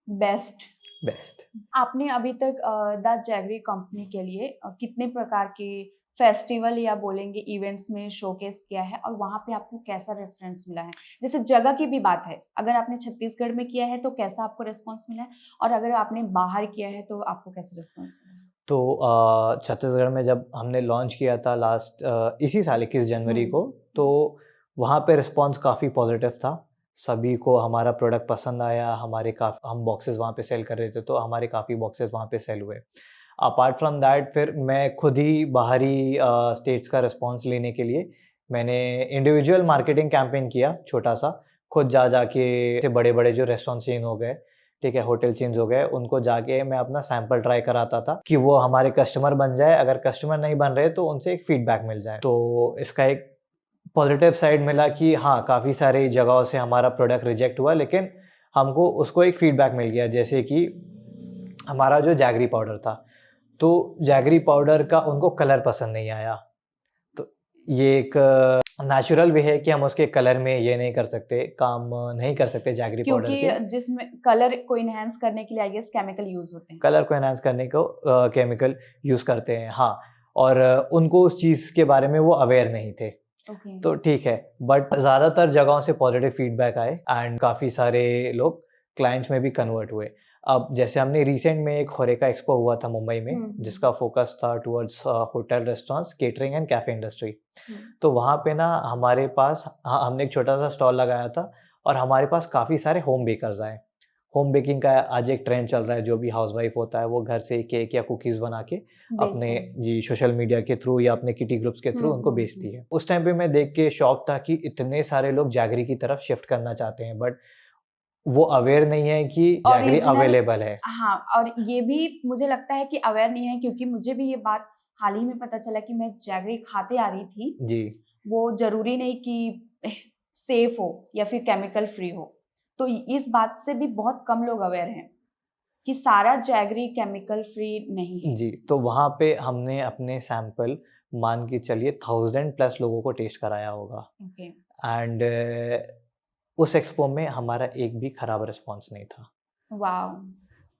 बेस्ट। बेस्ट। आपने अभी तक द जैगरी कंपनी के लिए कितने प्रकार के फेस्टिवल या बोलेंगे इवेंट्स में शोकेस किया है और वहाँ पे आपको कैसा रेफरेंस मिला है? जैसे जगह की भी बात है, अगर आपने छत्तीसगढ़ में किया है तो कैसा आपको रिस्पॉन्स मिला है? और अगर आपने बाहर किया है तो आपको कैसा रिस्पॉन्स मिला है? तो छत्तीसगढ़ में जब हमने लॉन्च किया था लास्ट इसी साल 21 जनवरी को, तो वहाँ पे रिस्पॉन्स काफ़ी पॉजिटिव था। सभी को हमारा प्रोडक्ट पसंद आया, हम बॉक्सेस वहाँ पे सेल कर रहे थे, तो हमारे काफ़ी बॉक्सेस वहाँ पे सेल हुए। अपार्ट फ्रॉम दैट फिर मैं खुद ही बाहरी स्टेट्स का रिस्पॉन्स लेने के लिए मैंने इंडिविजुअल मार्केटिंग कैंपेन किया छोटा-सा, खुद जा के बड़े-बड़े जो रेस्टोरेंट चेन हो गए, ठीक है, होटल चेन्स हो गए, उनको जाके मैं अपना सैंपल ट्राई कराता था कि वो हमारे कस्टमर बन जाए, अगर कस्टमर नहीं बन रहे तो उनसे एक फीडबैक मिल जाए। तो इसका एक पॉजिटिव साइड मिला कि हाँ, काफ़ी सारी जगहों से हमारा प्रोडक्ट रिजेक्ट हुआ, लेकिन हमको उसको एक फीडबैक मिल गया, जैसे कि हमारा जो जैगरी पाउडर था, तो जैगरी पाउडर का उनको कलर पसंद नहीं आया। तो ये एक नेचुरल वे है कि हम उसके कलर में ये नहीं कर सकते, काम नहीं कर सकते जैगरी पाउडर के। क्योंकि जिसमें कलर को एनहांस करने के लिए आई गेस केमिकल यूज़ होते हैं। कलर को एनहांस करने को केमिकल यूज़ करते हैं, हाँ। और उनको उस चीज़ के बारे में वो अवेयर नहीं थे। ओके। तो ठीक है, बट ज़्यादातर जगहों से पॉजिटिव फीडबैक आए एंड काफ़ी सारे लोग क्लाइंट्स में भी कन्वर्ट हुए। अब जैसे हमने रिसेंट में एक होरेका एक्सपो हुआ था मुंबई में, जिसका फ़ोकस था towards hotel, restaurants, catering and cafe industry. तो वहाँ पे ना हमारे पास हमने एक छोटा-सा स्टॉल लगाया था और हमारे पास काफ़ी सारे होम बेकर्स आए। होम बेकिंग का आज एक ट्रेंड चल रहा है, जो भी हाउसवाइफ होता है वो घर से केक या कुकीज़ बना के अपने बेचते हैं। जी, सोशल मीडिया के थ्रू या अपने किटी ग्रुप्स के थ्रू उनको बेचती है। उस टाइम पे मैं देख के शॉक था कि इतने सारे लोग जैगरी की तरफ शिफ्ट करना चाहते हैं, बट वो अवेयर नहीं है कि जैगरी ओरिजिनल अवेलेबल है। हाँ, और ये भी मुझे लगता है कि अवेयर नहीं है क्योंकि मुझे भी ये बात हाल ही में पता चला कि मैं जैगरी खाते आ रही थी। जी, वो ज़रूरी नहीं कि सेफ हो या फिर केमिकल फ्री हो। तो इस बात से भी बहुत कम लोग अवेयर हैं कि सारा जैगरी केमिकल फ्री नहीं है। जी, तो वहाँ पे हमने अपने सैंपल मान के चलिए 1000 प्लस लोगों को टेस्ट कराया होगा ओके। एंड उस एक्सपो में हमारा एक भी खराब रिस्पॉन्स नहीं था। वॉव!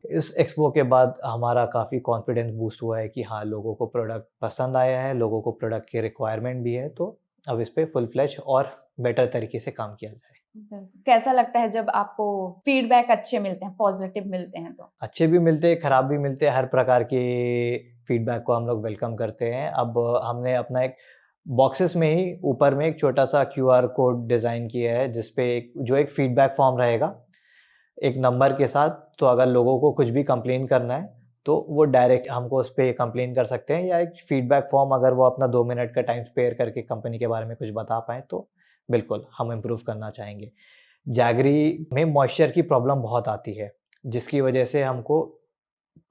इस एक्सपो के बाद हमारा काफ़ी कॉन्फिडेंस बूस्ट हुआ है कि हाँ, लोगों को प्रोडक्ट पसंद आया है, लोगों को प्रोडक्ट की रिक्वायरमेंट भी है, तो अब इस पे फुल फ्लेज और बेटर तरीके से काम किया जाए। कैसा लगता है जब आपको फीडबैक अच्छे मिलते हैं, पॉज़िटिव मिलते हैं तो? अच्छे भी मिलते हैं, खराब भी मिलते हैं, हर प्रकार के फीडबैक को हम लोग वेलकम करते हैं। अब हमने अपना एक बॉक्सेस में ही ऊपर में एक छोटा-सा क्यूआर कोड डिज़ाइन किया है, जिस पे एक फीडबैक फॉर्म रहेगा, एक नंबर के साथ। तो अगर लोगों को कुछ भी कंप्लेन करना है, तो वो डायरेक्ट हमको उस पे कंप्लेन कर सकते हैं, या एक फीडबैक फॉर्म अगर वो अपना 2 मिनट का टाइम स्पेयर करके कंपनी के बारे में कुछ बता पाएँ, तो बिल्कुल हम इम्प्रूव करना चाहेंगे। जैगरी में मॉइस्चर की प्रॉब्लम बहुत आती है, जिसकी वजह से हमको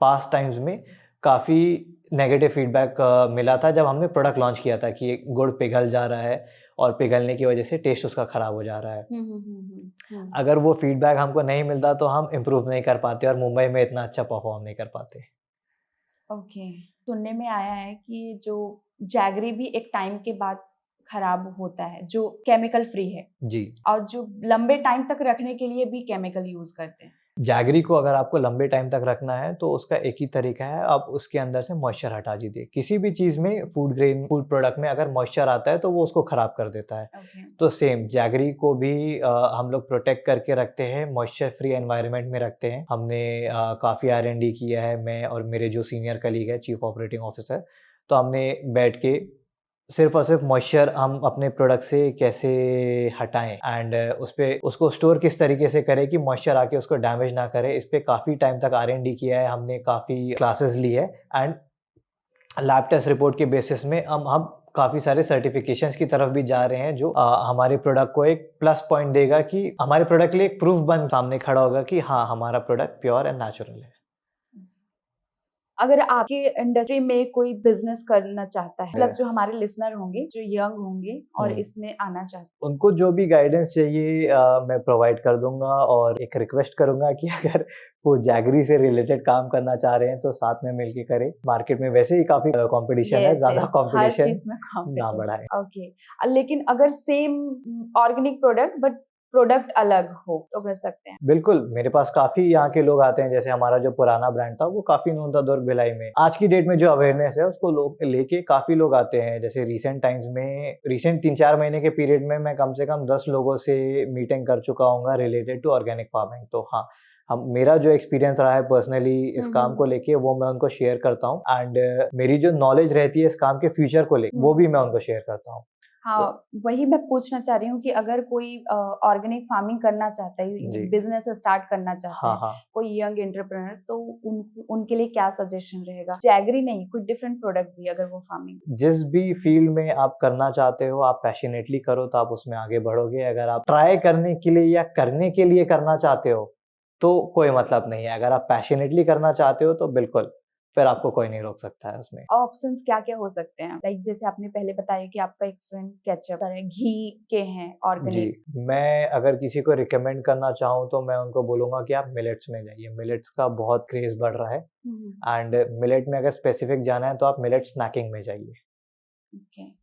पास्ट टाइम्स में काफ़ी नेगेटिव फीडबैक मिला था जब हमने प्रोडक्ट लॉन्च किया था कि गुड़ पिघल जा रहा है और पिघलने की वजह से टेस्ट उसका ख़राब हो जा रहा है। अगर वो फीडबैक हमको नहीं मिलता तो हम इम्प्रूव नहीं कर पाते और मुंबई में इतना अच्छा परफ़ॉर्म नहीं कर पाते। ओके। सुनने में आया है कि जो जैगरी भी एक टाइम के बाद खराब होता है, जो केमिकल फ्री है जी। और जो लंबे टाइम तक रखने के लिए भी केमिकल यूज़ करते हैं। जैगरी को अगर आपको लंबे टाइम तक रखना है तो उसका एक ही तरीका है, आप उसके अंदर से मॉइस्चर हटा दीजिए। किसी भी चीज़ में फूड प्रोडक्ट में अगर मॉइस्चर आता है तो वो उसको ख़राब कर देता है। ओके। तो सेम जैगरी को भी हम लोग प्रोटेक्ट करके रखते हैं, मॉइस्चर फ्री एनवायरनमेंट में रखते हैं। हमने काफ़ी R&D किया है, मैं और मेरे जो सीनियर कलीग है, चीफ ऑपरेटिंग ऑफिसर, तो हमने बैठ के सिर्फ़ और सिर्फ़ मॉइस्चर हम अपने प्रोडक्ट से कैसे हटाएँ एंड उसको स्टोर किस तरीके से करें कि मॉइस्चर आके उसको डैमेज ना करे। इस पे काफ़ी टाइम तक R&D किया है, हमने काफ़ी क्लासेस ली है एंड लैब टेस्ट रिपोर्ट के बेसिस में हम काफ़ी सारे सर्टिफ़िकेशंस की तरफ भी जा रहे हैं, जो हमारे प्रोडक्ट को एक प्लस पॉइंट देगा कि हमारे प्रोडक्ट के लिए एक प्रूफ बन सामने खड़ा होगा कि हाँ, हमारा प्रोडक्ट प्योर एंड नेचुरल है। अगर आपके इंडस्ट्री में कोई बिज़नेस करना चाहता है, मतलब जो हमारे लिसनर होंगे, जो यंग होंगे और इसमें आना चाहते हैं। उनको जो भी गाइडेंस चाहिए मैं प्रोवाइड कर दूँगा और एक रिक्वेस्ट करूँगा कि अगर वो जैगरी से रिलेटेड काम करना चाह रहे हैं तो साथ में मिलके करें। मार्केट में वैसे ही काफ़ी कॉम्पिटिशन है, यस, ज़्यादा यस, हर कॉम्पिटिशन चीज़ में ना कॉम्पिटिशन। बढ़ाएँ। ओके। लेकिन अगर same organic product but product अलग हो तो कर सकते हैं। बिल्कुल, मेरे पास काफ़ी यहाँ के लोग आते हैं, जैसे हमारा जो पुराना ब्रांड था वो काफ़ी नोन था दुर्ग भिलाई में। आज की डेट में जो अवेयरनेस है उसको लोग लेके काफ़ी लोग आते हैं। जैसे रिसेंट टाइम्स में रिसेंट 3-4 महीने के पीरियड में मैं कम से कम 10 लोगों से मीटिंग कर चुका हूँगा रिलेटेड टू ऑर्गेनिक फार्मिंग। तो हाँ, हम मेरा जो एक्सपीरियंस रहा है पर्सनली इस काम को लेके वो मैं उनको शेयर करता हूँ एंड मेरी जो नॉलेज रहती है इस काम के फ्यूचर को लेके वो भी मैं उनको शेयर करता हूँ। हाँ, वही मैं पूछना चाह रही हूँ कि अगर कोई ऑर्गेनिक फार्मिंग करना चाहता है, जी। बिजनेस स्टार्ट करना चाहता हाँ, है, हाँ। कोई यंग एंटरप्रेन्योर, तो उनके लिए क्या सजेशन रहेगा? जैगरी नहीं, कोई डिफरेंट प्रोडक्ट भी अगर वो फार्मिंग। जिस भी फील्ड में आप करना चाहते हो, आप पैशनेटली करो तो आप उसमें आगे बढ़ोगे। अगर आप ट्राई करने के लिए या करने के लिए करना चाहते हो, तो कोई मतलब नहीं है। अगर आप पैशनेटली करना चाहते हो तो बिल्कुल, फिर आपको कोई नहीं रोक सकता है उसमें। ऑप्शंस क्या-क्या हो सकते हैं? लाइक जैसे आपने पहले बताया कि आपका एक फ्रेंड केचअप है, घी के हैं जी, ऑर्गेनिक। मैं अगर किसी को रिकमेंड करना चाहूँ तो मैं उनको बोलूँगा कि आप मिलेट्स में जाइए। मिलेट्स का बहुत क्रेज़ बढ़ रहा है एंड मिलेट में अगर स्पेसिफिक जाना है तो आप मिलेट स्नैकिंग में जाइए। ओके।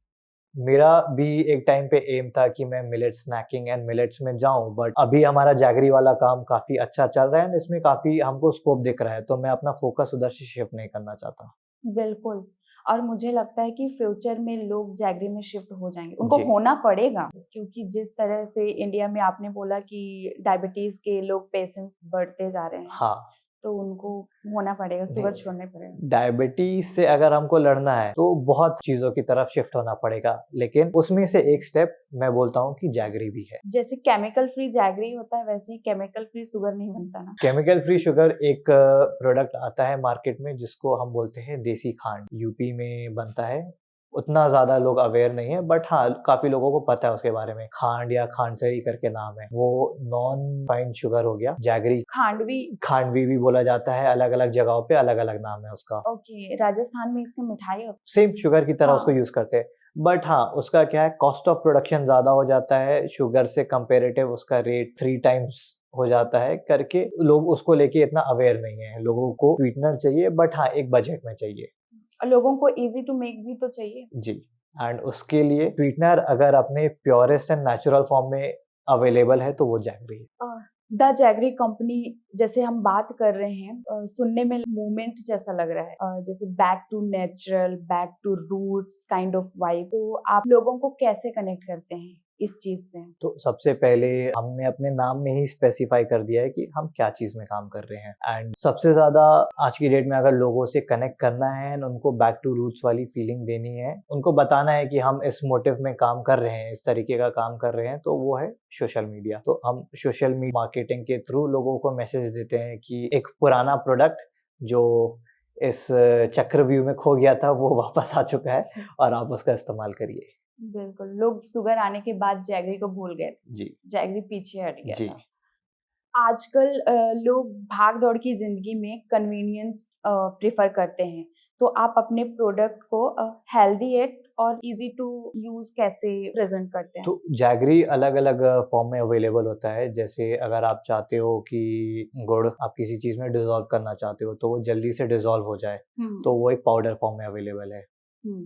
मेरा भी एक टाइम पे एम था कि मैं मिलेट स्नैकिंग एंड मिलेट्स में जाऊँ, बट अभी हमारा जैगरी वाला काम काफ़ी अच्छा चल रहा है एंड इसमें काफ़ी हमको स्कोप दिख रहा है, तो मैं अपना फ़ोकस उधर से शिफ्ट नहीं करना चाहता। बिल्कुल। और मुझे लगता है कि फ्यूचर में लोग जैगरी में शिफ्ट हो जाएँगे। उनको जी। होना पड़ेगा, क्योंकि जिस तरह से इंडिया में आपने बोला कि डायबिटीज़ के लोग पेशेंट बढ़ते जा रहे हैं, हाँ। तो उनको होना पड़ेगा, जी। शुगर छोड़ने पड़ेगा। डायबिटीज़ से अगर हमको लड़ना है, तो बहुत चीज़ों की तरफ शिफ्ट होना पड़ेगा, लेकिन उसमें से एक स्टेप मैं बोलता हूँ कि जैगरी भी है। जैसे केमिकल फ्री जैगरी होता है, वैसे ही केमिकल फ्री शुगर नहीं बनता ना? केमिकल फ्री शुगर एक प्रोडक्ट आता है मार्केट में जिसको हम बोलते हैं देसी खांड, यूपी में बनता है। उतना ज़्यादा लोग अवेयर नहीं है बट हाँ, काफ़ी लोगों को पता है उसके बारे में। खांड या खांडसरी करके नाम है। वो नॉन रिफाइंड शुगर हो गया। जैगरी खांडवी। खांडवी भी बोला जाता है, अलग-अलग जगहों पे अलग-अलग नाम है उसका। ओके, राजस्थान में इसकी मिठाई होती सेम शुगर की तरह उसको हाँ। यूज़ करते हैं। बट हाँ, उसका क्या है कॉस्ट ऑफ प्रोडक्शन ज़्यादा हो जाता है, शुगर से कंपैरेटिव उसका रेट 3 टाइम्स हो जाता है करके लोग उसको लेके इतना अवेयर नहीं है। लोगों को स्वीटनर चाहिए बट हाँ, एक बजट में चाहिए। और लोगों को ईज़ी टू मेक भी तो चाहिए। जी, एंड उसके लिए स्वीटनर अगर अपने प्योरेस्ट एंड नेचुरल फॉर्म में अवेलेबल है तो वो जैगरी है। द जैगरी कंपनी जैसे हम बात कर रहे हैं, सुनने में मूवमेंट जैसा लग रहा है, जैसे back to natural, back to roots kind of vibe. तो आप लोगों को कैसे कनेक्ट करते हैं इस चीज़ से? तो सबसे पहले हमने अपने नाम में ही स्पेसिफाई कर दिया है कि हम क्या चीज़ में काम कर रहे हैं एंड सबसे ज़्यादा आज की डेट में अगर लोगों से कनेक्ट करना है एंड उनको बैक टू रूट्स वाली फीलिंग देनी है, उनको बताना है कि हम इस मोटिव में काम कर रहे हैं, इस तरीके का काम कर रहे हैं, तो वो है सोशल मीडिया। तो हम सोशल मीडिया मार्केटिंग के थ्रू लोगों को मैसेज देते हैं कि एक पुराना प्रोडक्ट जो इस चक्रव्यूह में खो गया था वो वापस आ चुका है और आप उसका इस्तेमाल करिए। बिल्कुल, लोग शुगर आने के बाद जैगरी को भूल गए थे। जी, जैगरी पीछे हट गया जी। था। आजकल लोग भाग-दौड़ की ज़िंदगी में कन्वीनियंस प्रेफ़र करते हैं। तो आप अपने प्रोडक्ट को हेल्दी एट और ईज़ी टू यूज़ कैसे प्रेज़ेंट करते हैं? तो जैगरी अलग-अलग फॉर्म में अवेलेबल होता है। जैसे अगर आप चाहते हो कि गुड़ आप किसी चीज़ में डिज़ॉल्व करना चाहते हो, तो वो जल्दी से डिज़ॉल्व हो जाए, तो वो एक पाउडर फॉर्म में अवेलेबल है। हुँ।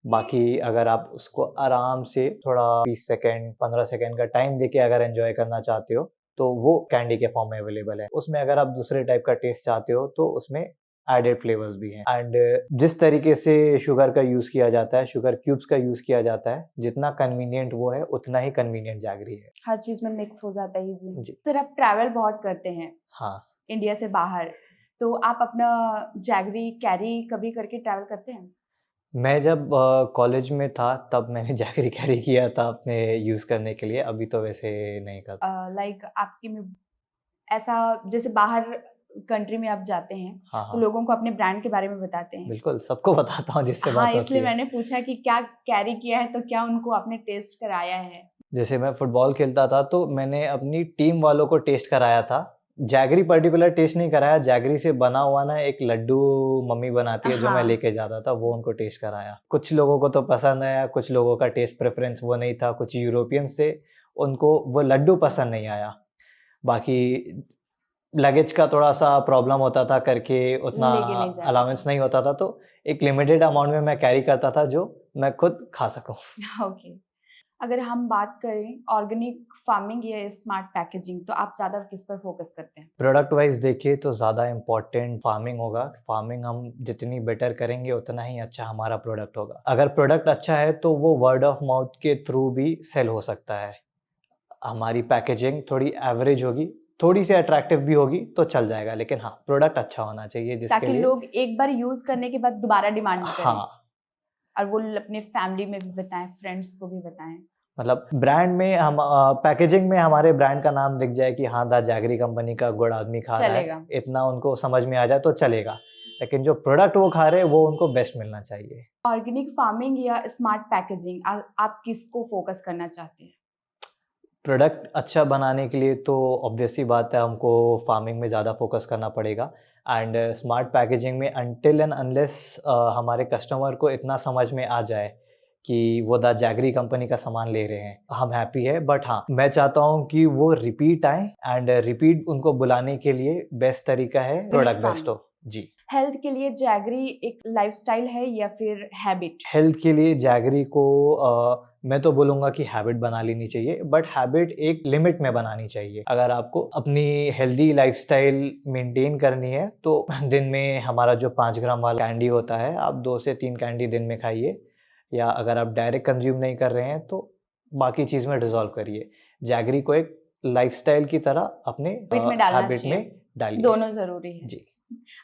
बाकी अगर आप उसको आराम से थोड़ा 20 सेकंड, 15 सेकंड का टाइम देके अगर एन्जॉय करना चाहते हो, तो वो कैंडी के फॉर्म में अवेलेबल है। उसमें अगर आप दूसरे टाइप का टेस्ट चाहते हो, तो उसमें एडेड फ्लेवर्स भी हैं एंड जिस तरीके से शुगर का यूज़ किया जाता है, शुगर क्यूब्स का यूज़ किया जाता है, जितना कन्वीनिएंट वो है, उतना ही कन्वीनिएंट जैगरी है। हर चीज़ में मिक्स हो जाता है ईज़िली। जी। सर आप ट्रैवल बहुत करते हैं हाँ। इंडिया से बाहर, तो आप अपना जैगरी कैरी कभी करके ट्रैवल करते हैं? मैं जब कॉलेज में था, तब मैंने जैगरी कैरी किया था अपने यूज़ करने के लिए, अभी तो वैसे नहीं करता। लाइक आपकी में ऐसा जैसे बाहर कंट्री में आप जाते हैं, हाँ, तो हाँ। लोगों को अपने ब्रांड के बारे में बताते हैं। बिल्कुल, सबको बताता हूँ जिससे हाँ, बात होती इसलिए है। मैंने पूछा कि क्या कैरी किया है, तो क्या उनको आपने टेस्ट कराया है? जैसे मैं फुटबॉल खेलता था, तो मैंने अपनी टीम वालों को टेस्ट कराया था। जैगरी पर्टिकुलर टेस्ट नहीं कराया, जैगरी से बना हुआ ना एक लड्डू मम्मी बनाती है, जो मैं हाँ। लेके जाता था, वो उनको टेस्ट कराया। कुछ लोगों को तो पसंद आया, कुछ लोगों का टेस्ट प्रेफ़रेंस वो नहीं था, कुछ यूरोपियंस थे, उनको वो लड्डू पसंद नहीं आया। बाकी लगेज का थोड़ा-सा प्रॉब्लम होता था करके उतना लेके नहीं जा अलाउंस नहीं होता था, तो एक लिमिटेड अमाउंट में मैं कैरी करता था, जो मैं खुद खा सकूँ। ओके। अगर हम बात करें ऑर्गेनिक फार्मिंग या स्मार्ट पैकेजिंग, तो आप ज़्यादा किस पर फोकस करते हैं? प्रोडक्ट वाइज़ देखिए तो ज़्यादा इम्पोर्टेंट फार्मिंग होगा। फार्मिंग हम जितनी बेटर करेंगे उतना ही अच्छा हमारा प्रोडक्ट होगा। अगर प्रोडक्ट अच्छा है तो वो वर्ड ऑफ माउथ के थ्रू भी सेल हो सकता है। हमारी पैकेजिंग थोड़ी एवरेज होगी, थोड़ी-सी अट्रैक्टिव भी होगी तो चल जाएगा, लेकिन हाँ, प्रोडक्ट अच्छा होना चाहिए जिसके ताकि लिए लोग एक बार यूज़ करने के बाद दोबारा डिमांड करें हाँ, और वो अपने फैमिली में भी बताएँ, फ्रेंड्स को भी बताएँ। मतलब ब्रांड में हम पैकेजिंग में हमारे ब्रांड का नाम दिख जाए कि हाँ, द जैगरी कंपनी का गुड़ आदमी खा रहा है, चलेगा। इतना उनको समझ में आ जाए तो चलेगा। लेकिन जो प्रोडक्ट वो खा रहे हैं, वो उनको बेस्ट मिलना चाहिए। ऑर्गेनिक फार्मिंग या स्मार्ट पैकेजिंग, आप किसको फोकस करना चाहते हैं? प्रोडक्ट अच्छा बनाने के लिए तो ऑब्वियस सी बात है हमको फार्मिंग में ज़्यादा फोकस करना पड़ेगा एंड स्मार्ट पैकेजिंग में अनटिल एंड अनलेस हमारे कस्टमर को इतना समझ में आ जाए कि वो द जैगरी कंपनी का सामान ले रहे हैं, हम हैप्पी है। बट हाँ, मैं चाहता हूँ कि वो रिपीट आएँ एंड रिपीट उनको बुलाने के लिए बेस्ट तरीका है प्रोडक्ट बेस्ट फार्मिंग हो। जी। हेल्थ के लिए जैगरी एक लाइफस्टाइल है या फिर हैबिट? हेल्थ के लिए जैगरी को मैं तो बोलूँगा कि हैबिट बना लेनी चाहिए, बट हैबिट एक लिमिट में बनानी चाहिए। अगर आपको अपनी हेल्दी लाइफ़स्टाइल मेंटेन करनी है, तो दिन में हमारा जो 5 ग्राम वाला कैंडी होता है, आप 2 से 3 कैंडी दिन में खाइए, या अगर आप डायरेक्ट कंज़्यूम नहीं कर रहे हैं, तो बाकी चीज़ में डिसॉल्व करिए। जैगरी को एक लाइफ़स्टाइल की तरह अपने हैबिट में डालना हैबिट चाहिए। में डालिए। दोनों ज़रूरी है। जी,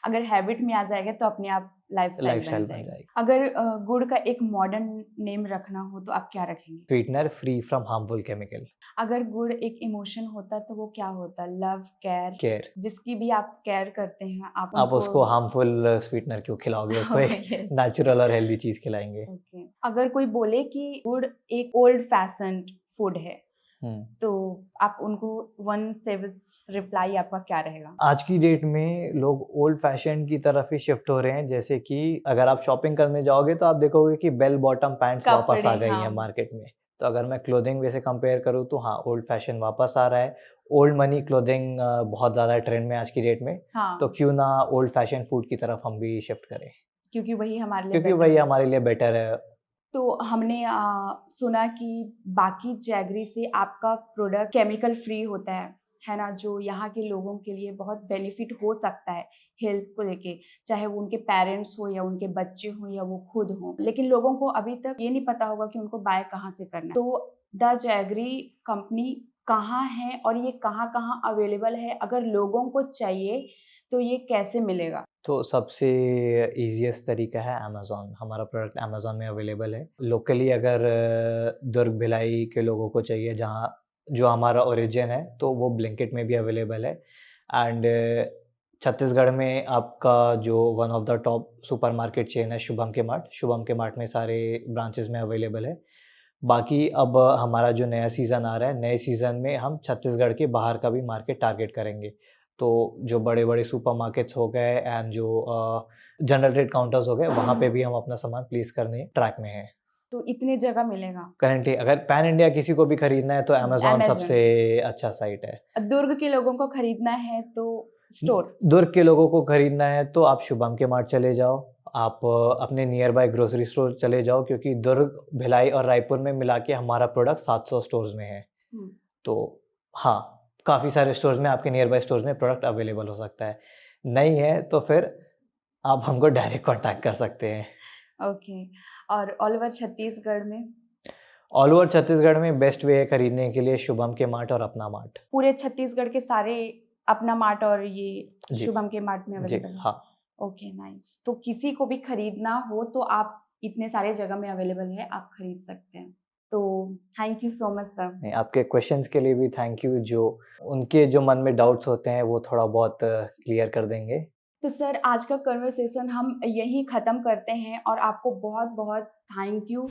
अगर हैबिट में आ जाएगा तो अपने आप लाइफस्टाइल बन लाइफ़स्टाइल बन जाएगा। जाएगी। अगर गुड़ का एक मॉडर्न नेम रखना हो तो आप क्या रखेंगे? Sweetener free from harmful chemical. अगर गुड़ एक इमोशन होता तो वो क्या होता? Love, care, care. जिसकी भी आप केयर करते हैं आप आप उसको हार्मफुल स्वीटनर क्यों खिलाओगे? उसको एक यस, नेचुरल और हेल्दी चीज़ खिलाएँगे। ओके। अगर कोई बोले कि गुड़ एक ओल्ड फैशन्ड फूड है, हुँ। तो आप उनको वन सेविज रिप्लाई आपका क्या रहेगा? आज की डेट में लोग ओल्ड फैशन की तरफ ही शिफ्ट हो रहे हैं, जैसे कि अगर आप शॉपिंग करने जाओगे तो आप देखोगे कि बेल बॉटम पैंट्स वापस आ कपड़े, गई हैं हाँ। मार्केट में। तो अगर मैं क्लोथिंग वे से कंपेयर करूँ तो हाँ, ओल्ड फैशन वापस आ रहा है। ओल्ड मनी क्लोथिंग बहुत ज़्यादा ट्रेंड में है आज की डेट में। तो हाँ, क्यों ना ओल्ड फैशन फूड की तरफ हम भी शिफ्ट करें, क्योंकि वही हमारे लिए क्योंकि बेटर वही है। हमारे लिए बेटर है। तो हमने सुना कि बाकी जैगरी से आपका प्रोडक्ट केमिकल फ्री होता है ना? जो यहाँ के लोगों के लिए बहुत बेनिफिट हो सकता है हेल्थ को लेके, चाहे वो उनके पेरेंट्स हो या उनके बच्चे हों या वो खुद हों। लेकिन लोगों को अभी तक ये नहीं पता होगा कि उनको बाय कहाँ से करना है। तो द जैगरी कंपनी कहाँ है और ये कहाँ-कहाँ अवेलेबल है? अगर लोगों को चाहिए तो ये कैसे मिलेगा? तो सबसे ईज़ीएस्ट तरीका है अमेज़न। हमारा प्रोडक्ट अमेज़न में अवेलेबल है। लोकली अगर दुर्ग, भिलाई के लोगों को चाहिए जहाँ जो हमारा ओरिजिन है, तो वो ब्लिंकिट में भी अवेलेबल है एंड छत्तीसगढ़ में आपका जो one of the top supermarket chain है शुभम के मार्ट। शुभम के मार्ट में सारे ब्रांचेज़ में अवेलेबल है। बाकी अब हमारा जो नया सीज़न आ रहा है, नए सीज़न में हम छत्तीसगढ़ के बाहर का भी मार्केट टारगेट करेंगे। तो जो बड़े-बड़े सुपरमार्केट्स हो गए एंड जो जनरल ट्रेड काउंटर्स हो गए, वहाँ पे भी हम अपना सामान प्लेस करने ट्रैक में हैं। तो इतने जगह मिलेगा? करंटली अगर पैन इंडिया किसी को भी खरीदना है तो अमेज़न अमेज़न। सबसे अच्छा साइट है। दुर्ग के लोगों को खरीदना है तो स्टोर। दुर्ग के लोगों को खरीदना है तो आप शुभम के मार्ट चले जाओ। आप अपने नियर बाय ग्रोसरी स्टोर चले जाओ, क्योंकि दुर्ग, भिलाई और रायपुर में मिला के हमारा प्रोडक्ट 700 स्टोर्स में है। हुँ, तो हाँ, काफ़ी सारे स्टोर्स में आपके नियर बाय स्टोर्स में प्रोडक्ट अवेलेबल हो सकता है। नहीं है तो फिर आप हमको डायरेक्ट कॉन्टैक्ट कर सकते हैं। ओके। और ऑल ओवर छत्तीसगढ़ में? ऑल ओवर छत्तीसगढ़ में बेस्ट वे है खरीदने के लिए शुभम के मार्ट और अपना मार्ट। पूरे छत्तीसगढ़ के सारे अपना मार्ट और ये जी, शुभम के मार्ट में जी, अवेलेबल है? हाँ। Okay, nice. तो किसी को भी खरीदना हो तो आप इतने सारे जगह में अवेलेबल है, आप खरीद सकते हैं। तो thank you so much sir. नहीं, आपके क्वेश्चंस के लिए भी थैंक यू, जो उनके जो मन में डाउट्स होते हैं वो थोड़ा बहुत क्लियर कर देंगे। तो सर आज का कन्वर्सेशन हम यहीं ख़त्म करते हैं और आपको बहुत-बहुत थैंक यू